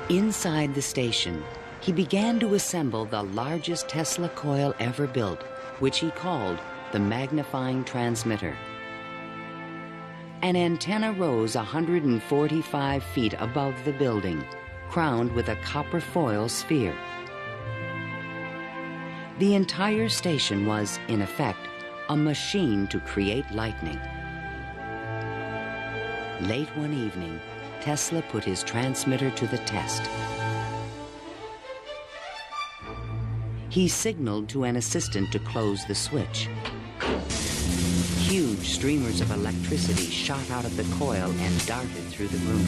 Speaker 2: Inside the station, he began to assemble the largest Tesla coil ever built, which he called the magnifying transmitter. An antenna rose 145 feet above the building, crowned with a copper foil sphere. The entire station was, in effect, a machine to create lightning. Late one evening, Tesla put his transmitter to the test. He signaled to an assistant to close the switch. Huge streamers of electricity shot out of the coil and darted through the room.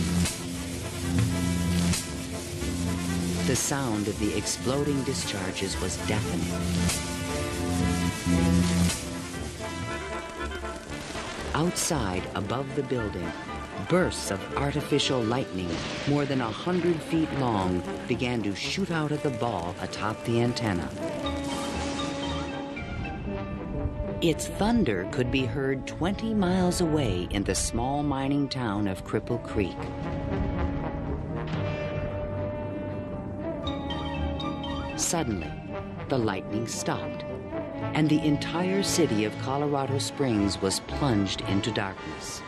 Speaker 2: The sound of the exploding discharges was deafening. Outside, above the building, bursts of artificial lightning, more than 100 feet long, began to shoot out of the ball atop the antenna. Its thunder could be heard 20 miles away in the small mining town of Cripple Creek. Suddenly, the lightning stopped, and the entire city of Colorado Springs was plunged into darkness.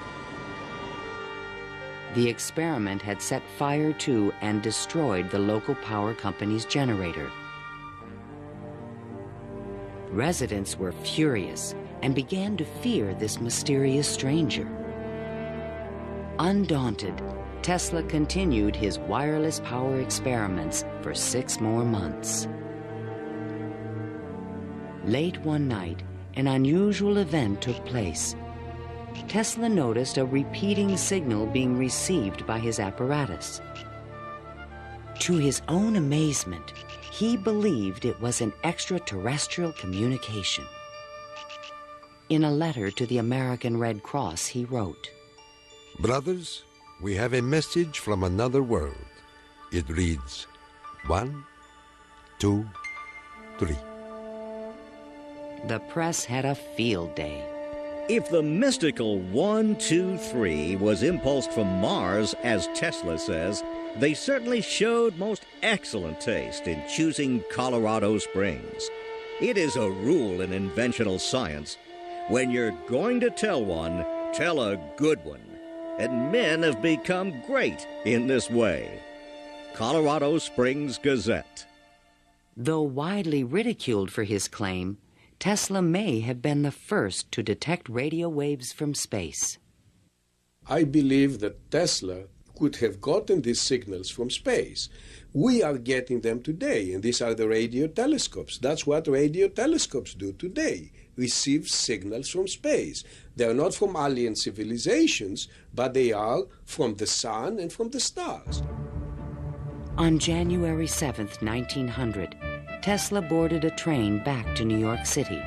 Speaker 2: The experiment had set fire to and destroyed the local power company's generator. Residents were furious and began to fear this mysterious stranger. Undaunted, Tesla continued his wireless power experiments for 6 more months. Late one night, an unusual event took place. Tesla noticed a repeating signal being received by his apparatus. To his own amazement, he believed it was an extraterrestrial communication. In a letter to the American Red Cross, he wrote,
Speaker 1: "Brothers, we have a message from another world. It reads, 1, 2, 3.
Speaker 2: The press had a field day.
Speaker 18: If the mystical 1, 2, 3 was impulsed from Mars, as Tesla says, they certainly showed most excellent taste in choosing Colorado Springs. It is a rule in inventional science. When you're going to tell one, tell a good one. And men have become great in this way. Colorado Springs Gazette.
Speaker 2: Though widely ridiculed for his claim, Tesla may have been the first to detect radio waves from space.
Speaker 19: I believe that Tesla could have gotten these signals from space. We are getting them today, and these are the radio telescopes. That's what radio telescopes do today, receive signals from space. They are not from alien civilizations, but they are from the sun and from the stars.
Speaker 2: On January 7th, 1900, Tesla boarded a train back to New York City.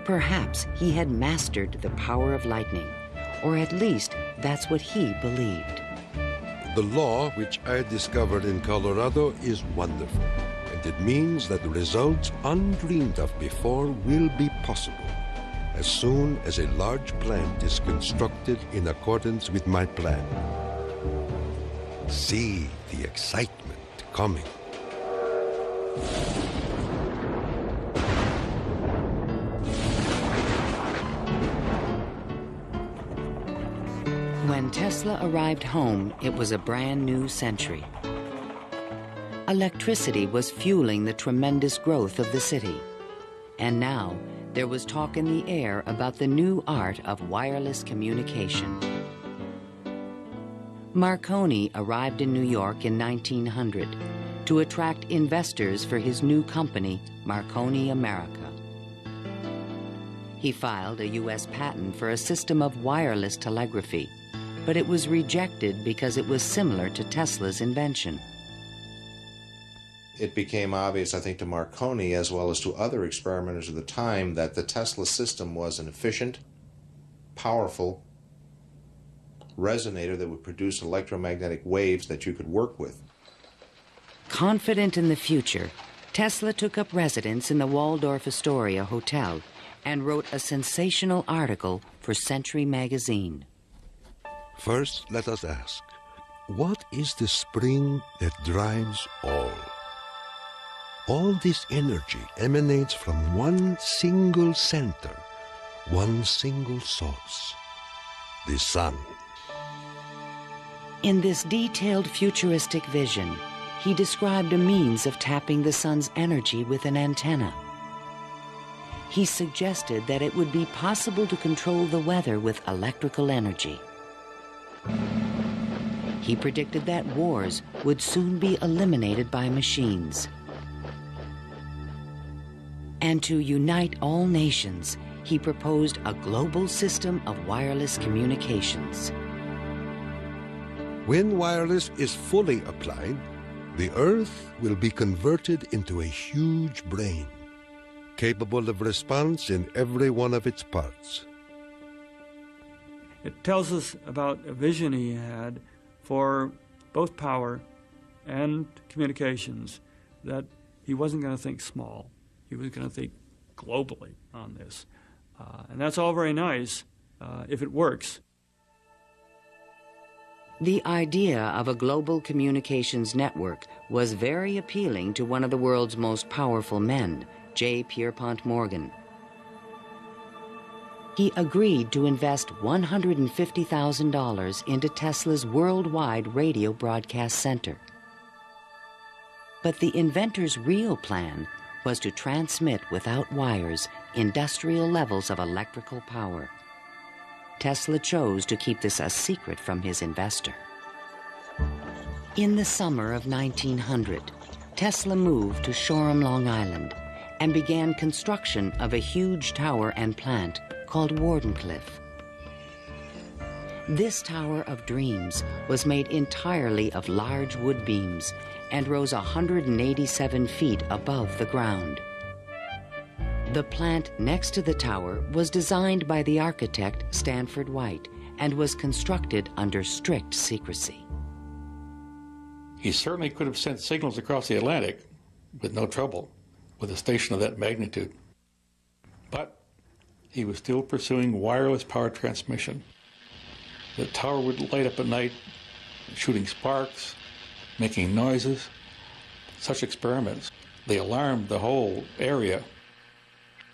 Speaker 2: Perhaps he had mastered the power of lightning, or at least that's what he believed.
Speaker 1: The law which I discovered in Colorado is wonderful, and it means that results undreamed of before will be possible as soon as a large plant is constructed in accordance with my plan. See the excitement coming.
Speaker 2: When Tesla arrived home, it was a brand new century. Electricity was fueling the tremendous growth of the city. And now, there was talk in the air about the new art of wireless communication. Marconi arrived in New York in 1900 to attract investors for his new company, Marconi America. He filed a U.S. patent for a system of wireless telegraphy, but it was rejected because it was similar to Tesla's invention.
Speaker 4: It became obvious, I think, to Marconi as well as to other experimenters of the time that the Tesla system was an efficient, powerful resonator that would produce electromagnetic waves that you could work with.
Speaker 2: Confident in the future, Tesla took up residence in the Waldorf Astoria Hotel and wrote a sensational article for Century magazine.
Speaker 1: First, let us ask, what is the spring that drives all? All this energy emanates from one single center, one single source, the sun.
Speaker 2: In this detailed futuristic vision, he described a means of tapping the sun's energy with an antenna. He suggested that it would be possible to control the weather with electrical energy. He predicted that wars would soon be eliminated by machines. And to unite all nations, he proposed a global system of wireless communications.
Speaker 1: When wireless is fully applied, the Earth will be converted into a huge brain, capable of response in every one of its parts.
Speaker 6: It tells us about a vision he had for both power and communications, that he wasn't going to think small. He was going to think globally on this. And that's all very nice if it works.
Speaker 2: The idea of a global communications network was very appealing to one of the world's most powerful men, J. Pierpont Morgan. He agreed to invest $150,000 into Tesla's worldwide radio broadcast center. But the inventor's real plan was to transmit without wires industrial levels of electrical power. Tesla chose to keep this a secret from his investor. In the summer of 1900, Tesla moved to Shoreham, Long Island, and began construction of a huge tower and plant called Wardenclyffe. This Tower of Dreams was made entirely of large wood beams and rose 187 feet above the ground. The plant next to the tower was designed by the architect Stanford White and was constructed under strict secrecy.
Speaker 17: He certainly could have sent signals across the Atlantic with no trouble with a station of that magnitude. But he was still pursuing wireless power transmission. The tower would light up at night, shooting sparks, making noises. Such experiments, they alarmed the whole area.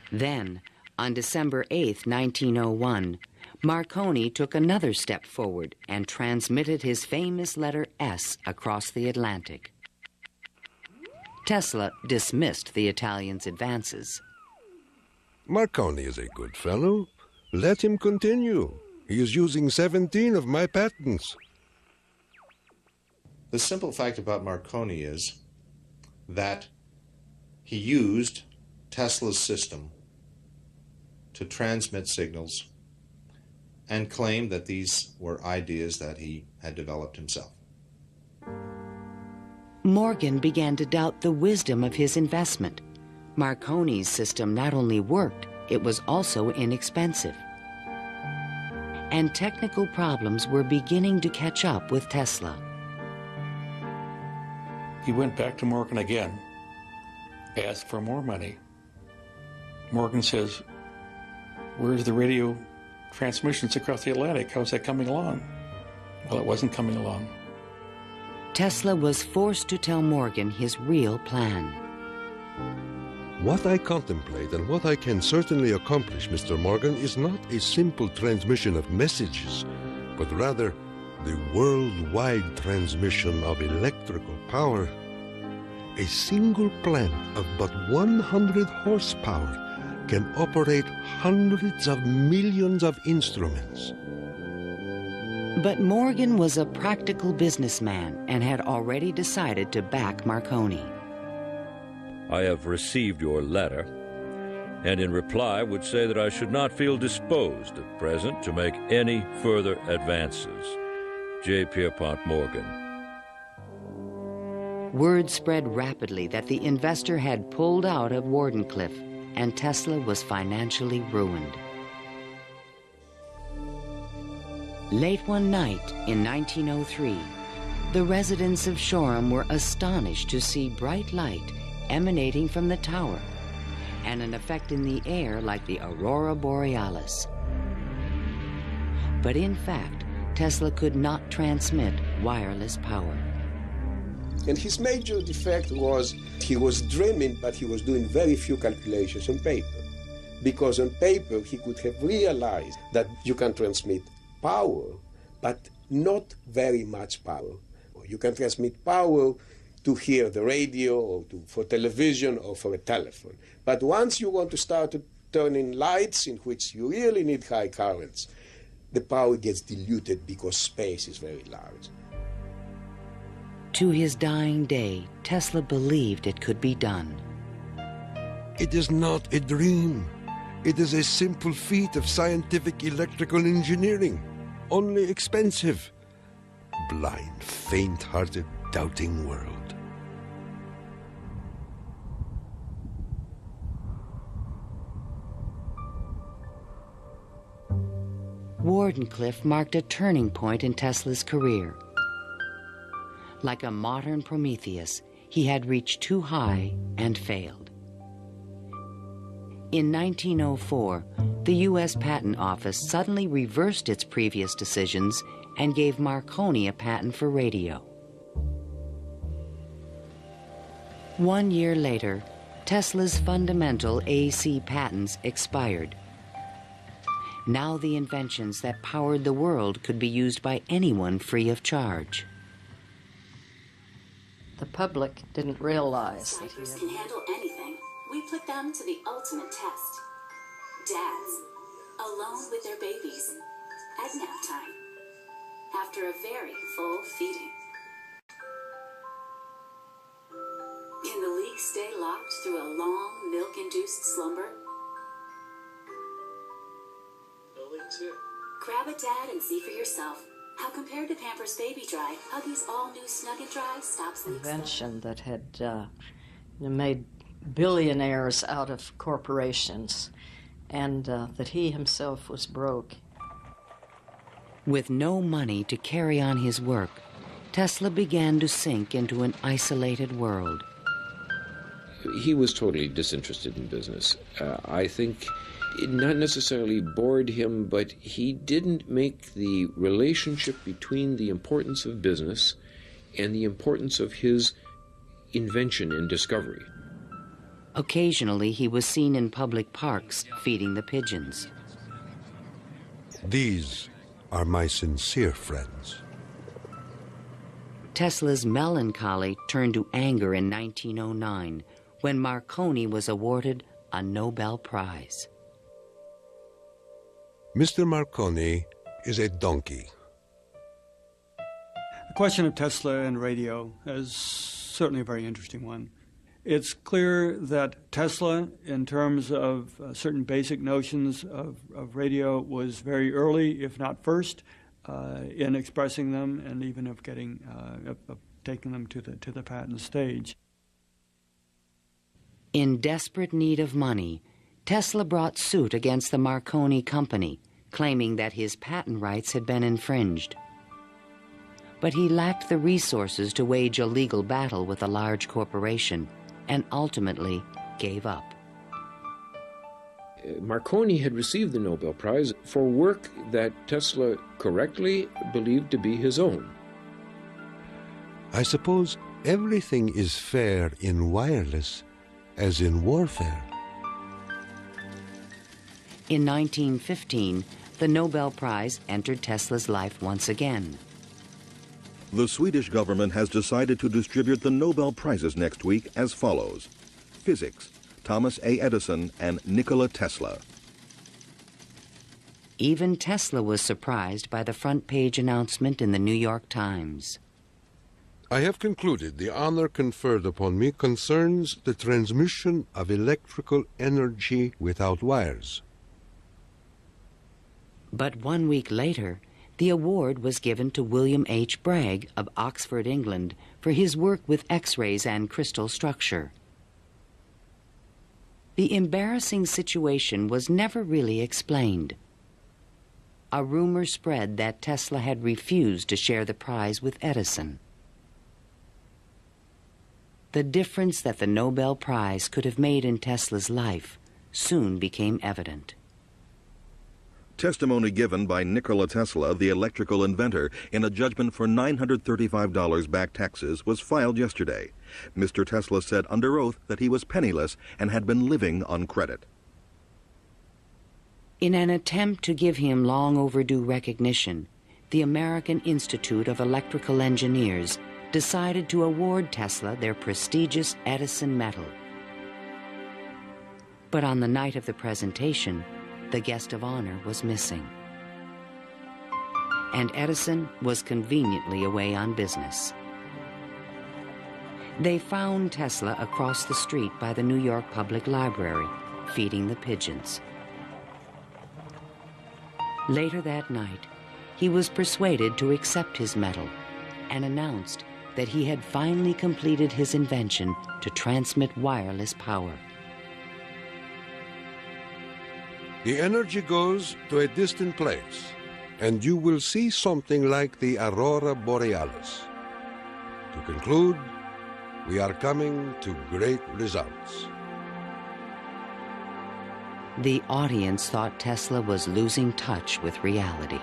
Speaker 2: Then, on December 8, 1901, Marconi took another step forward and transmitted his famous letter S across the Atlantic. Tesla dismissed the Italian's advances.
Speaker 1: Marconi is a good fellow. Let him continue. He is using 17 of my patents.
Speaker 4: The simple fact about Marconi is that he used Tesla's system to transmit signals and claimed that these were ideas that he had developed himself.
Speaker 2: Morgan began to doubt the wisdom of his investment. Marconi's system not only worked, it was also inexpensive. And technical problems were beginning to catch up with Tesla.
Speaker 17: He went back to Morgan again, asked for more money. Morgan says, "Where's the radio transmissions across the Atlantic? How's that coming along?" Well, it wasn't coming along.
Speaker 2: Tesla was forced to tell Morgan his real plan.
Speaker 1: What I contemplate and what I can certainly accomplish, Mr. Morgan, is not a simple transmission of messages, but rather the worldwide transmission of electrical power, a single plant of but 100 horsepower can operate hundreds of millions of instruments.
Speaker 2: But Morgan was a practical businessman and had already decided to back Marconi.
Speaker 12: I have received your letter, and in reply would say that I should not feel disposed at present to make any further advances. J. Pierpont Morgan.
Speaker 2: Word spread rapidly that the investor had pulled out of Wardenclyffe, and Tesla was financially ruined. Late one night in 1903, the residents of Shoreham were astonished to see bright light emanating from the tower and an effect in the air like the aurora borealis. But in fact, Tesla could not transmit wireless power.
Speaker 19: And his major defect was he was dreaming, but he was doing very few calculations on paper. Because on paper, he could have realized that you can transmit power, but not very much power. You can transmit power to hear the radio or for television or for a telephone. But once you want to start turning lights in which you really need high currents, the power gets diluted because space is very large.
Speaker 2: To his dying day, Tesla believed it could be done.
Speaker 1: It is not a dream. It is a simple feat of scientific electrical engineering, only expensive. Blind, faint-hearted, doubting world.
Speaker 2: Wardenclyffe marked a turning point in Tesla's career. Like a modern Prometheus, he had reached too high and failed. In 1904, the U.S. Patent Office suddenly reversed its previous decisions and gave Marconi a patent for radio. 1 year later, Tesla's fundamental AC patents expired. Now the inventions that powered the world could be used by anyone free of charge.
Speaker 5: The public didn't realize that
Speaker 11: Ciphers can handle anything. We put them to the ultimate test. Dads, alone with their babies, at nap time, after a very full feeding. Can the leak stay locked through a long milk-induced slumber? Grab a dad and see for yourself how, compared to Pampers Baby Dry, Huggies All New Snug and Dry stops leaks.
Speaker 5: Invention that had made billionaires out of corporations, and that he himself was broke.
Speaker 2: With no money to carry on his work, Tesla began to sink into an isolated world.
Speaker 13: He was totally disinterested in business. I think it not necessarily bored him, but he didn't make the relationship between the importance of business and the importance of his invention and discovery.
Speaker 2: Occasionally, he was seen in public parks feeding the pigeons.
Speaker 1: These are my sincere friends.
Speaker 2: Tesla's melancholy turned to anger in 1909 when Marconi was awarded a Nobel Prize.
Speaker 1: Mr. Marconi is a donkey.
Speaker 6: The question of Tesla and radio is certainly a very interesting one. It's clear that Tesla, in terms of certain basic notions of radio, was very early, if not first, in expressing them and even of taking them to the patent stage.
Speaker 2: In desperate need of money, Tesla brought suit against the Marconi company, claiming that his patent rights had been infringed. But he lacked the resources to wage a legal battle with a large corporation, and ultimately gave up.
Speaker 13: Marconi had received the Nobel Prize for work that Tesla correctly believed to be his own.
Speaker 1: I suppose everything is fair in wireless as in warfare.
Speaker 2: In 1915, the Nobel Prize entered Tesla's life once again.
Speaker 10: The Swedish government has decided to distribute the Nobel Prizes next week as follows. Physics, Thomas A. Edison and Nikola Tesla.
Speaker 2: Even Tesla was surprised by the front-page announcement in the New York Times.
Speaker 1: I have concluded the honor conferred upon me concerns the transmission of electrical energy without wires.
Speaker 2: But 1 week later, the award was given to William H. Bragg of Oxford, England, for his work with X-rays and crystal structure. The embarrassing situation was never really explained. A rumor spread that Tesla had refused to share the prize with Edison. The difference that the Nobel Prize could have made in Tesla's life soon became evident.
Speaker 10: Testimony given by Nikola Tesla, the electrical inventor, in a judgment for $935 back taxes was filed yesterday. Mr. Tesla said under oath that he was penniless and had been living on credit.
Speaker 2: In an attempt to give him long overdue recognition, the American Institute of Electrical Engineers decided to award Tesla their prestigious Edison Medal. But on the night of the presentation, the guest of honor was missing. And Edison was conveniently away on business. They found Tesla across the street by the New York Public Library, feeding the pigeons. Later that night, he was persuaded to accept his medal and announced that he had finally completed his invention to transmit wireless power.
Speaker 1: The energy goes to a distant place, and you will see something like the aurora borealis. To conclude, we are coming to great results.
Speaker 2: The audience thought Tesla was losing touch with reality.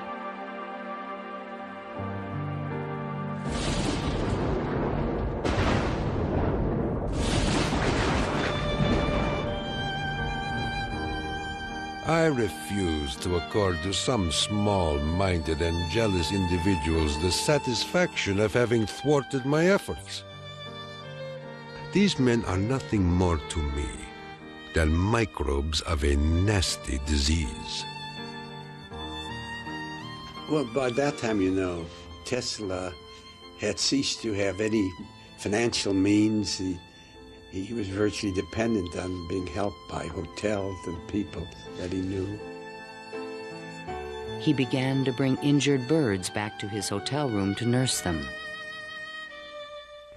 Speaker 1: I refuse to accord to some small-minded and jealous individuals the satisfaction of having thwarted my efforts. These men are nothing more to me than microbes of a nasty disease.
Speaker 20: Well, by that time, you know, Tesla had ceased to have any financial means. He was virtually dependent on being helped by hotels and people that he knew.
Speaker 2: He began to bring injured birds back to his hotel room to nurse them.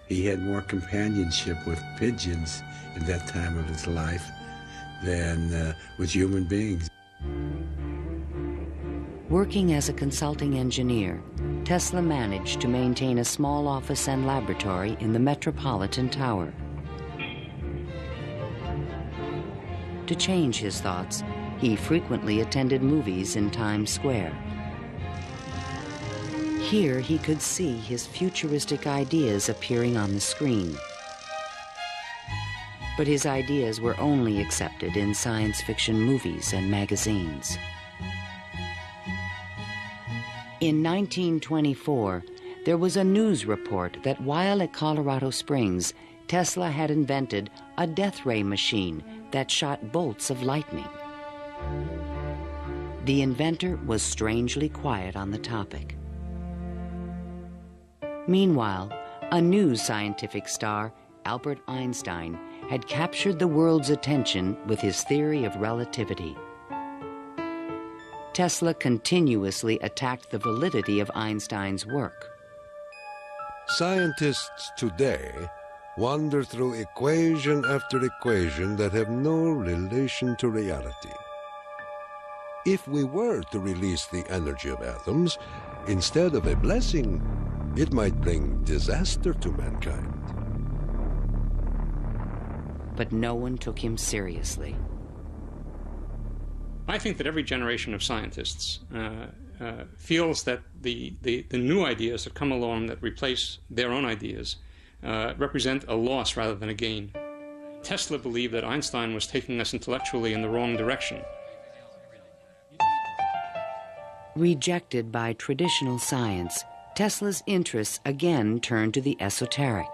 Speaker 20: He had more companionship with pigeons in that time of his life than with human beings.
Speaker 2: Working as a consulting engineer, Tesla managed to maintain a small office and laboratory in the Metropolitan Tower. To change his thoughts, he frequently attended movies in Times Square. Here he could see his futuristic ideas appearing on the screen. But his ideas were only accepted in science fiction movies and magazines. In 1924, there was a news report that while at Colorado Springs, Tesla had invented a death ray machine that shot bolts of lightning. The inventor was strangely quiet on the topic. Meanwhile, a new scientific star, Albert Einstein, had captured the world's attention with his theory of relativity. Tesla continuously attacked the validity of Einstein's work.
Speaker 1: Scientists today wander through equation after equation that have no relation to reality. If we were to release the energy of atoms, instead of a blessing, it might bring disaster to mankind.
Speaker 2: But no one took him seriously.
Speaker 3: I think that every generation of scientists feels that the new ideas that come along that replace their own ideas represent a loss rather than a gain. Tesla believed that Einstein was taking us intellectually in the wrong direction.
Speaker 2: Rejected by traditional science, Tesla's interests again turned to the esoteric.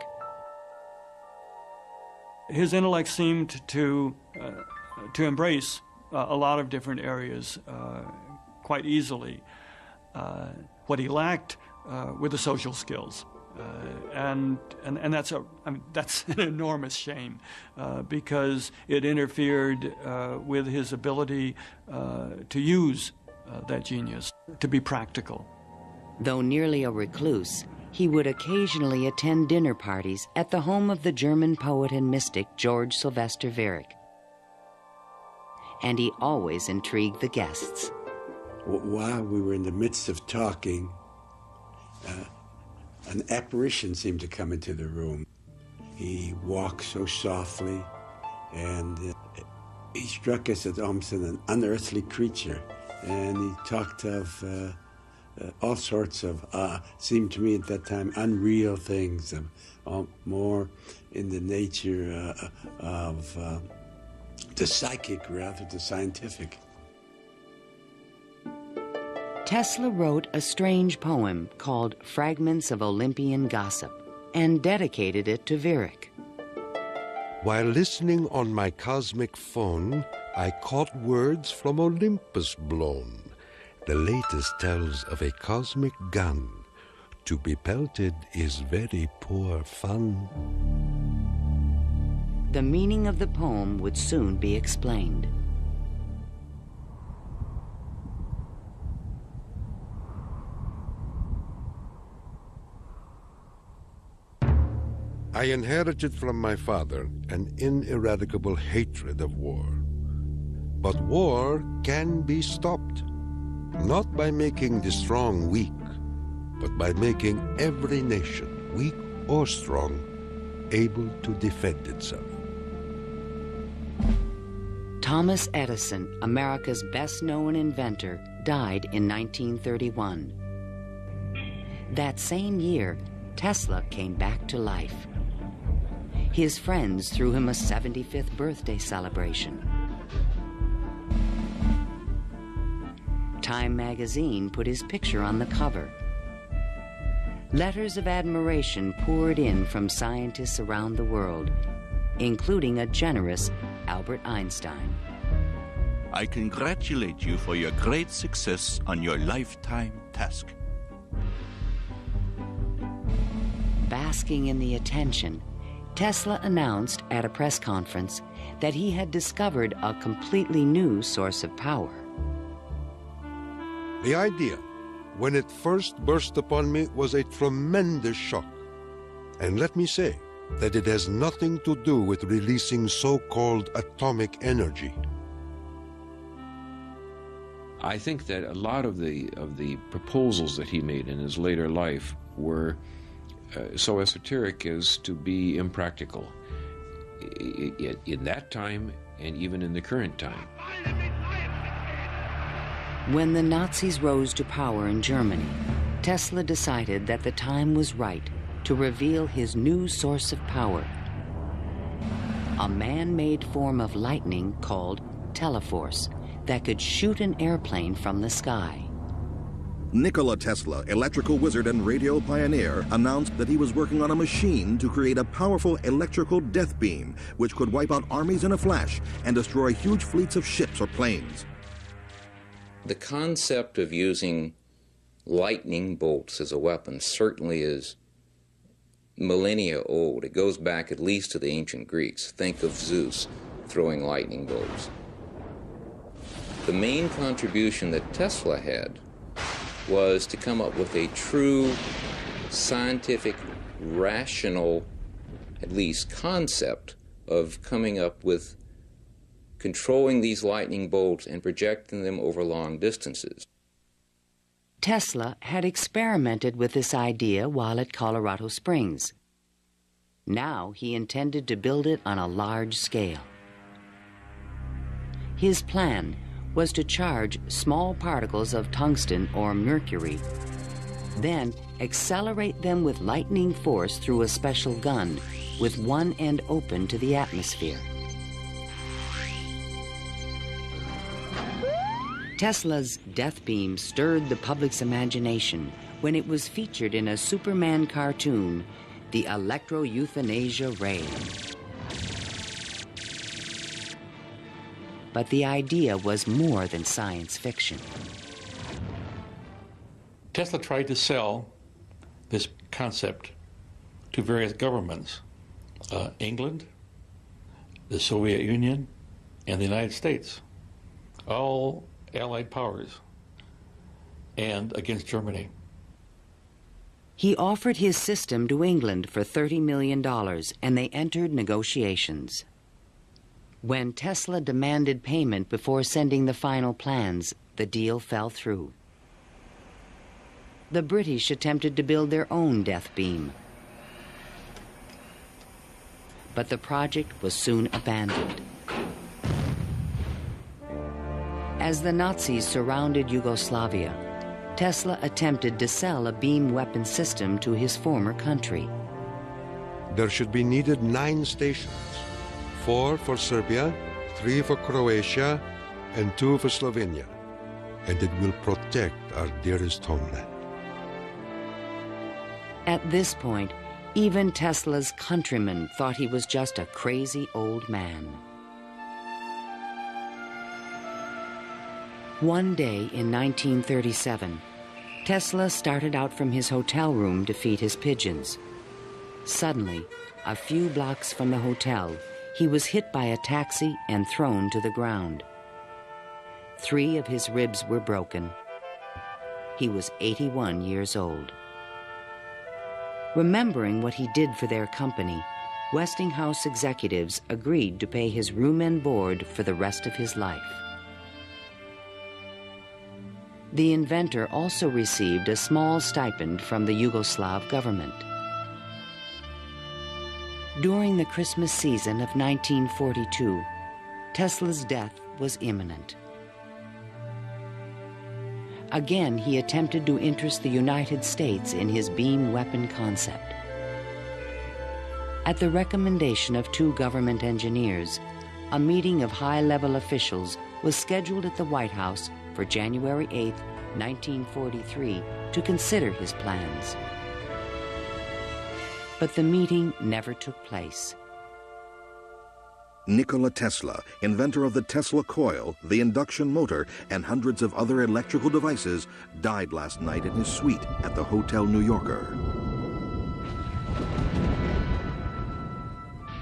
Speaker 6: His intellect seemed to embrace a lot of different areas quite easily. What he lacked were the social skills. And that's an enormous shame because it interfered with his ability to use that genius, to be practical.
Speaker 2: Though nearly a recluse, he would occasionally attend dinner parties at the home of the German poet and mystic George Sylvester Viereck. And he always intrigued the guests.
Speaker 20: While we were in the midst of talking, an apparition seemed to come into the room. He walked so softly, and he struck us as almost an unearthly creature. And he talked of all sorts of, seemed to me at that time, unreal things, more in the nature of the psychic rather than scientific.
Speaker 2: Tesla wrote a strange poem called Fragments of Olympian Gossip and dedicated it to Viereck.
Speaker 1: While listening on my cosmic phone, I caught words from Olympus blown. The latest tells of a cosmic gun. To be pelted is very poor fun.
Speaker 2: The meaning of the poem would soon be explained.
Speaker 1: I inherited from my father an ineradicable hatred of war. But war can be stopped, not by making the strong weak, but by making every nation, weak or strong, able to defend itself.
Speaker 2: Thomas Edison, America's best-known inventor, died in 1931. That same year, Tesla came back to life. His friends threw him a 75th birthday celebration. Time magazine put his picture on the cover. Letters of admiration poured in from scientists around the world, including a generous Albert Einstein.
Speaker 14: I congratulate you for your great success on your lifetime task.
Speaker 2: Basking in the attention, Tesla announced at a press conference that he had discovered a completely new source of power.
Speaker 1: The idea, when it first burst upon me, was a tremendous shock. And let me say that it has nothing to do with releasing so-called atomic energy.
Speaker 13: I think that a lot of the proposals that he made in his later life were so esoteric as to be impractical in that time and even in the current time.
Speaker 2: When the Nazis rose to power in Germany, Tesla decided that the time was right to reveal his new source of power, a man-made form of lightning called teleforce that could shoot an airplane from the sky.
Speaker 10: Nikola Tesla, electrical wizard and radio pioneer, announced that he was working on a machine to create a powerful electrical death beam which could wipe out armies in a flash and destroy huge fleets of ships or planes.
Speaker 21: The concept of using lightning bolts as a weapon certainly is millennia old. It goes back at least to the ancient Greeks. Think of Zeus throwing lightning bolts. The main contribution that Tesla had was to come up with a true scientific, rational, at least concept of coming up with controlling these lightning bolts and projecting them over long distances.
Speaker 2: Tesla had experimented with this idea while at Colorado Springs. Now he intended to build it on a large scale. His plan was to charge small particles of tungsten or mercury, then accelerate them with lightning force through a special gun with one end open to the atmosphere. Tesla's death beam stirred the public's imagination when it was featured in a Superman cartoon, the electro-euthanasia ray. But the idea was more than science fiction.
Speaker 17: Tesla tried to sell this concept to various governments, England, the Soviet Union, and the United States, all Allied powers, and against Germany.
Speaker 2: He offered his system to England for $30 million, and they entered negotiations. When Tesla demanded payment before sending the final plans, the deal fell through. The British attempted to build their own death beam, but the project was soon abandoned. As the Nazis surrounded Yugoslavia, Tesla attempted to sell a beam weapon system to his former country.
Speaker 1: There should be needed 9 stations, 4 for Serbia, 3 for Croatia, and 2 for Slovenia, and it will protect our dearest homeland.
Speaker 2: At this point, even Tesla's countrymen thought he was just a crazy old man. One day in 1937, Tesla started out from his hotel room to feed his pigeons. Suddenly, a few blocks from the hotel, he was hit by a taxi and thrown to the ground. 3 of his ribs were broken. He was 81 years old. Remembering what he did for their company, Westinghouse executives agreed to pay his room and board for the rest of his life. The inventor also received a small stipend from the Yugoslav government. During the Christmas season of 1942, Tesla's death was imminent. Again, he attempted to interest the United States in his beam weapon concept. At the recommendation of 2 government engineers, a meeting of high-level officials was scheduled at the White House for January 8, 1943, to consider his plans. But the meeting never took place.
Speaker 10: Nikola Tesla, inventor of the Tesla coil, the induction motor, and hundreds of other electrical devices, died last night in his suite at the Hotel New Yorker.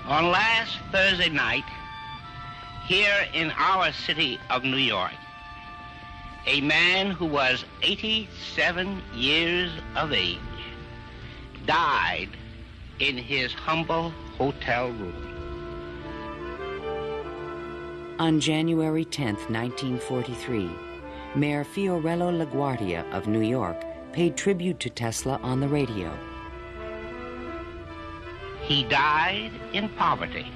Speaker 7: On last Thursday night, here in our city of New York, a man who was 87 years of age died in his humble hotel room.
Speaker 2: On January 10, 1943, Mayor Fiorello LaGuardia of New York paid tribute to Tesla on the radio.
Speaker 7: He died in poverty,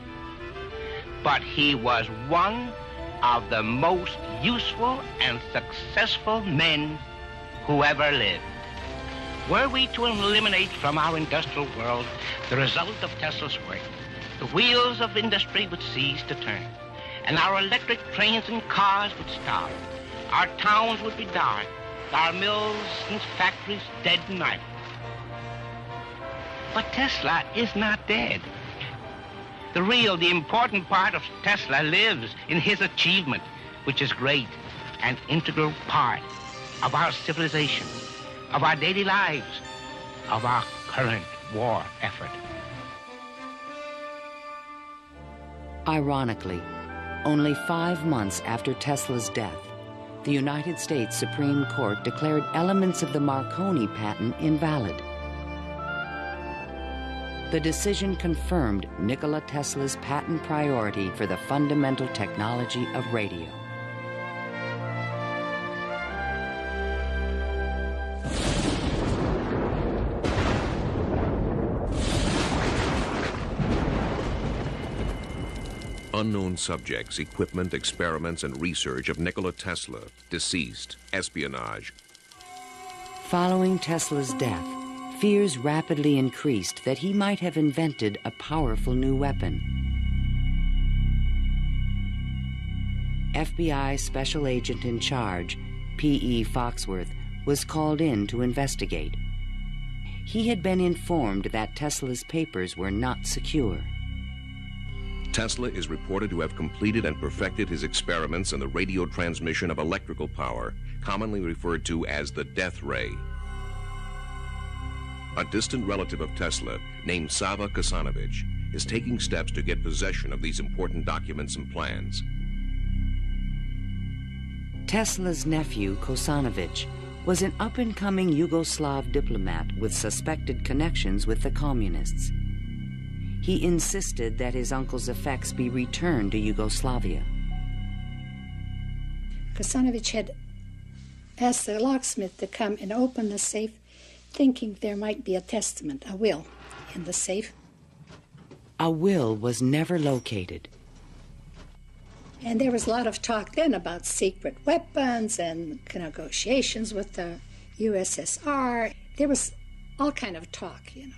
Speaker 7: but he was one of the most useful and successful men who ever lived. Were we to eliminate from our industrial world the result of Tesla's work, the wheels of industry would cease to turn, and our electric trains and cars would stop. Our towns would be dark, our mills and factories dead and idle. But Tesla is not dead. The important part of Tesla lives in his achievement, which is great and integral part of our civilization, of our daily lives, of our current war effort.
Speaker 2: Ironically, only 5 months after Tesla's death, the United States Supreme Court declared elements of the Marconi patent invalid. The decision confirmed Nikola Tesla's patent priority for the fundamental technology of radio.
Speaker 22: Unknown subjects, equipment, experiments, and research of Nikola Tesla, deceased, espionage.
Speaker 2: Following Tesla's death, fears rapidly increased that he might have invented a powerful new weapon. FBI Special Agent in Charge, P.E. Foxworth, was called in to investigate. He had been informed that Tesla's papers were not secure.
Speaker 22: Tesla is reported to have completed and perfected his experiments in the radio transmission of electrical power, commonly referred to as the death ray. A distant relative of Tesla, named Sava Kasanovich, is taking steps to get possession of these important documents and plans.
Speaker 2: Tesla's nephew, Kosanovich, was an up-and-coming Yugoslav diplomat with suspected connections with the communists. He insisted that his uncle's effects be returned to Yugoslavia.
Speaker 8: Kosanovich had asked the locksmith to come and open the safe, thinking there might be a testament, a will, in the safe.
Speaker 2: A will was never located.
Speaker 8: And there was a lot of talk then about secret weapons and negotiations with the USSR. There was all kind of talk, you know.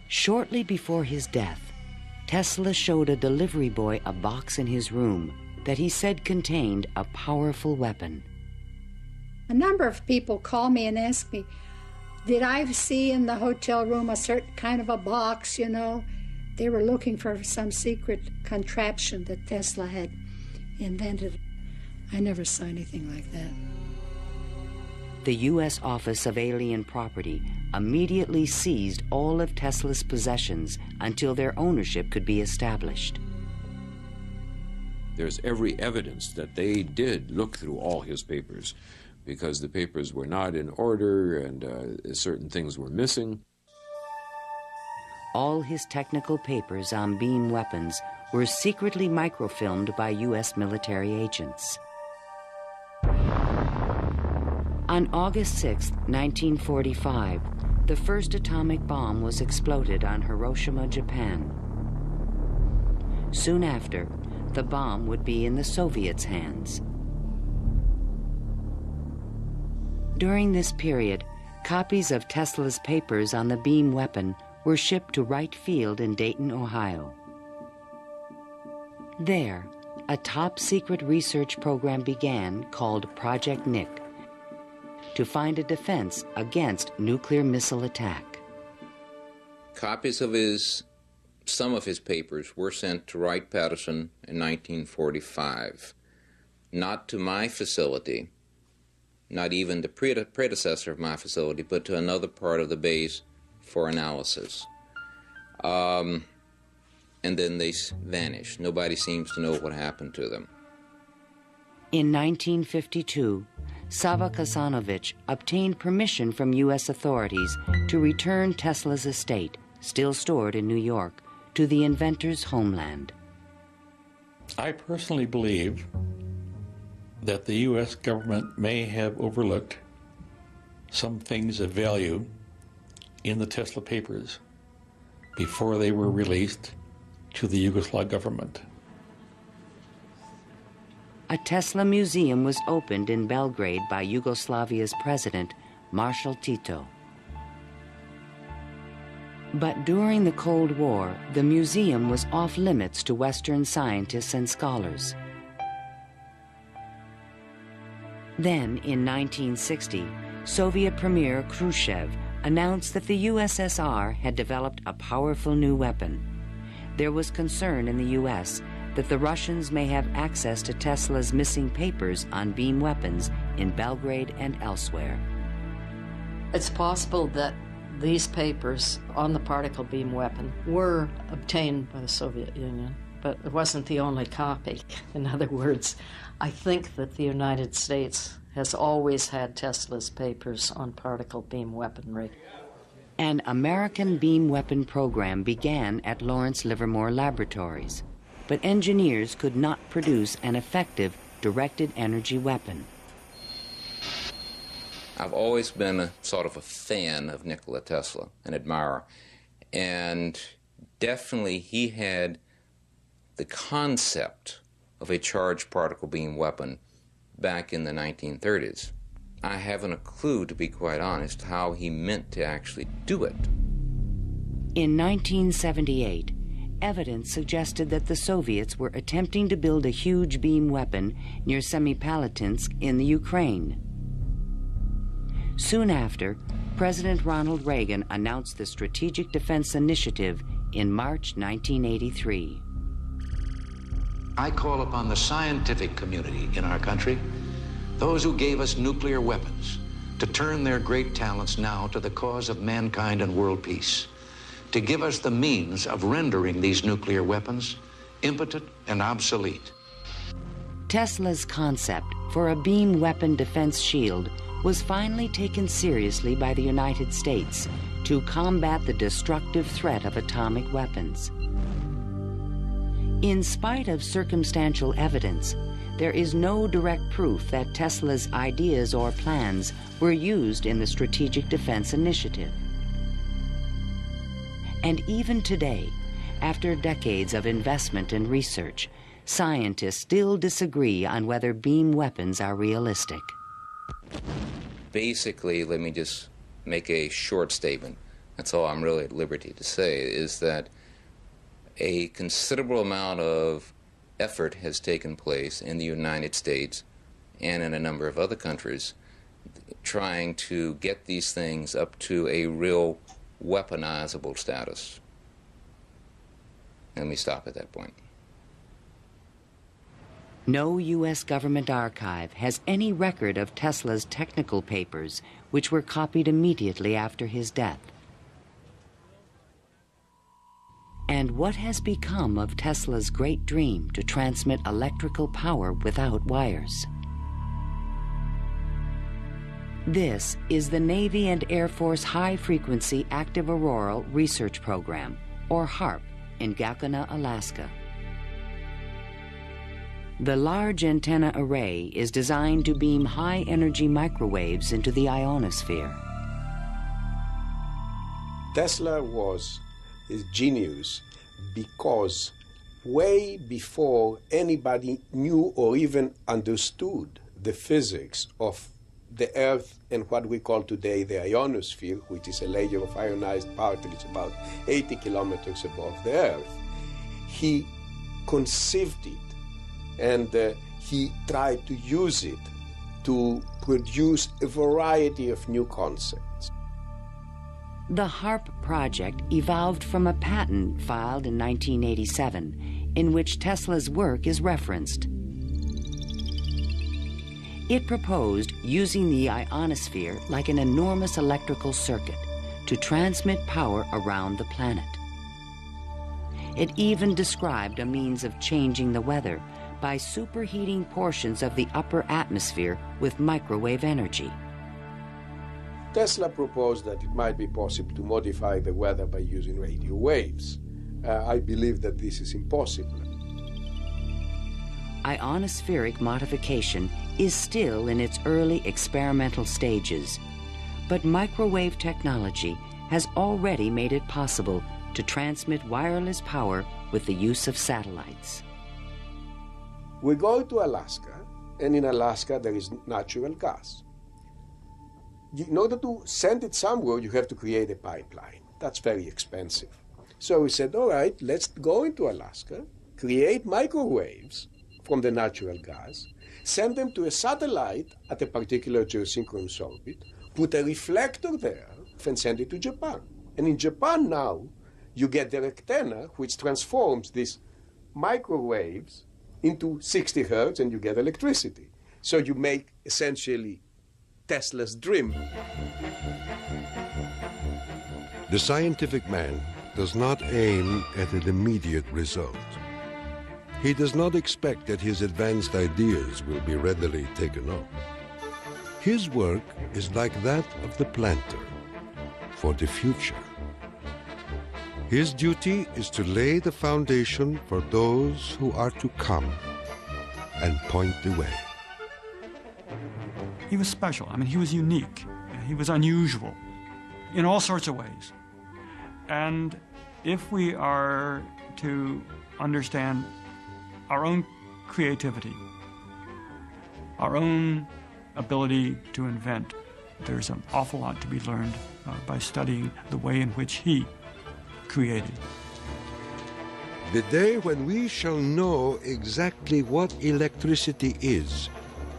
Speaker 2: Shortly before his death, Tesla showed a delivery boy a box in his room that he said contained a powerful weapon.
Speaker 8: A number of people call me and ask me, did I see in the hotel room a certain kind of a box, you know? They were looking for some secret contraption that Tesla had invented. I never saw anything like that.
Speaker 2: The U.S. Office of Alien Property immediately seized all of Tesla's possessions until their ownership could be established.
Speaker 13: There's every evidence that they did look through all his papers, because the papers were not in order and certain things were missing.
Speaker 2: All his technical papers on beam weapons were secretly microfilmed by U.S. military agents. On August 6, 1945, the first atomic bomb was exploded on Hiroshima, Japan. Soon after, the bomb would be in the Soviets' hands. During this period, copies of Tesla's papers on the beam weapon were shipped to Wright Field in Dayton, Ohio. There, a top-secret research program began called Project Nick to find a defense against nuclear missile attack.
Speaker 21: Copies of some of his papers were sent to Wright-Patterson in 1945, not to my facility, not even the predecessor of my facility, but to another part of the base for analysis. And then they vanished. Nobody seems to know what happened to them.
Speaker 2: In 1952, Sava Kasanovich obtained permission from U.S. authorities to return Tesla's estate, still stored in New York, to the inventor's homeland.
Speaker 17: I personally believe that the U.S. government may have overlooked some things of value in the Tesla papers before they were released to the Yugoslav government.
Speaker 2: A Tesla museum was opened in Belgrade by Yugoslavia's president, Marshal Tito. But during the Cold War, the museum was off limits to Western scientists and scholars. Then, in 1960, Soviet Premier Khrushchev announced that the USSR had developed a powerful new weapon. There was concern in the U.S. that the Russians may have access to Tesla's missing papers on beam weapons in Belgrade and elsewhere.
Speaker 5: It's possible that these papers on the particle beam weapon were obtained by the Soviet Union, but it wasn't the only copy. In other words, I think that the United States has always had Tesla's papers on particle beam weaponry.
Speaker 2: An American beam weapon program began at Lawrence Livermore Laboratories, but engineers could not produce an effective directed energy weapon.
Speaker 21: I've always been a sort of a fan of Nikola Tesla, an admirer, and definitely he had the concept of a charged particle beam weapon back in the 1930s. I haven't a clue, to be quite honest, how he meant to actually do it.
Speaker 2: In 1978, evidence suggested that the Soviets were attempting to build a huge beam weapon near Semipalatinsk in the Ukraine. Soon after, President Ronald Reagan announced the Strategic Defense Initiative in March 1983.
Speaker 9: I call upon the scientific community in our country, those who gave us nuclear weapons, to turn their great talents now to the cause of mankind and world peace, to give us the means of rendering these nuclear weapons impotent and obsolete.
Speaker 2: Tesla's concept for a beam weapon defense shield was finally taken seriously by the United States to combat the destructive threat of atomic weapons. In spite of circumstantial evidence, there is no direct proof that Tesla's ideas or plans were used in the Strategic Defense Initiative. And even today, after decades of investment and research, scientists still disagree on whether beam weapons are realistic.
Speaker 21: Basically, let me just make a short statement. That's all I'm really at liberty to say, is that a considerable amount of effort has taken place in the United States and in a number of other countries trying to get these things up to a real weaponizable status. Let me stop at that point.
Speaker 2: No U.S. government archive has any record of Tesla's technical papers, which were copied immediately after his death. And what has become of Tesla's great dream to transmit electrical power without wires? This is the Navy and Air Force High Frequency Active Auroral Research Program, or HAARP, in Gakona, Alaska. The large antenna array is designed to beam high-energy microwaves into the ionosphere.
Speaker 19: Tesla was a genius because way before anybody knew or even understood the physics of the Earth and what we call today the ionosphere, which is a layer of ionized particles about 80 kilometers above the Earth, he conceived it. And he tried to use it to produce a variety of new concepts.
Speaker 2: The HAARP project evolved from a patent filed in 1987, in which Tesla's work is referenced. It proposed using the ionosphere like an enormous electrical circuit to transmit power around the planet. It even described a means of changing the weather by superheating portions of the upper atmosphere with microwave energy.
Speaker 19: Tesla proposed that it might be possible to modify the weather by using radio waves. I believe that this is impossible.
Speaker 2: Ionospheric modification is still in its early experimental stages, but microwave technology has already made it possible to transmit wireless power with the use of satellites.
Speaker 19: We go to Alaska, and in Alaska there is natural gas. In order to send it somewhere, you have to create a pipeline. That's very expensive. So we said, all right, let's go into Alaska, create microwaves from the natural gas, send them to a satellite at a particular geosynchronous orbit, put a reflector there, and send it to Japan. And in Japan now, you get the antenna, which transforms these microwaves into 60 hertz, and you get electricity. So you make essentially Tesla's dream.
Speaker 1: The scientific man does not aim at an immediate result. He does not expect that his advanced ideas will be readily taken up. His work is like that of the planter for the future. His duty is to lay the foundation for those who are to come and point the way.
Speaker 6: He was special. I mean, he was unique. He was unusual in all sorts of ways. And if we are to understand our own creativity, our own ability to invent, there's an awful lot to be learned by studying the way in which he created.
Speaker 1: The day when we shall know exactly what electricity is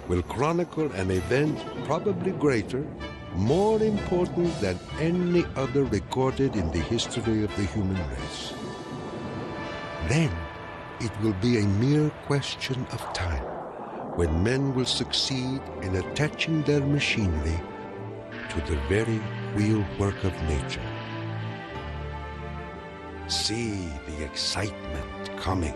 Speaker 1: will chronicle an event probably greater, more important than any other recorded in the history of the human race. Then it will be a mere question of time when men will succeed in attaching their machinery to the very wheelwork of nature. See the excitement coming.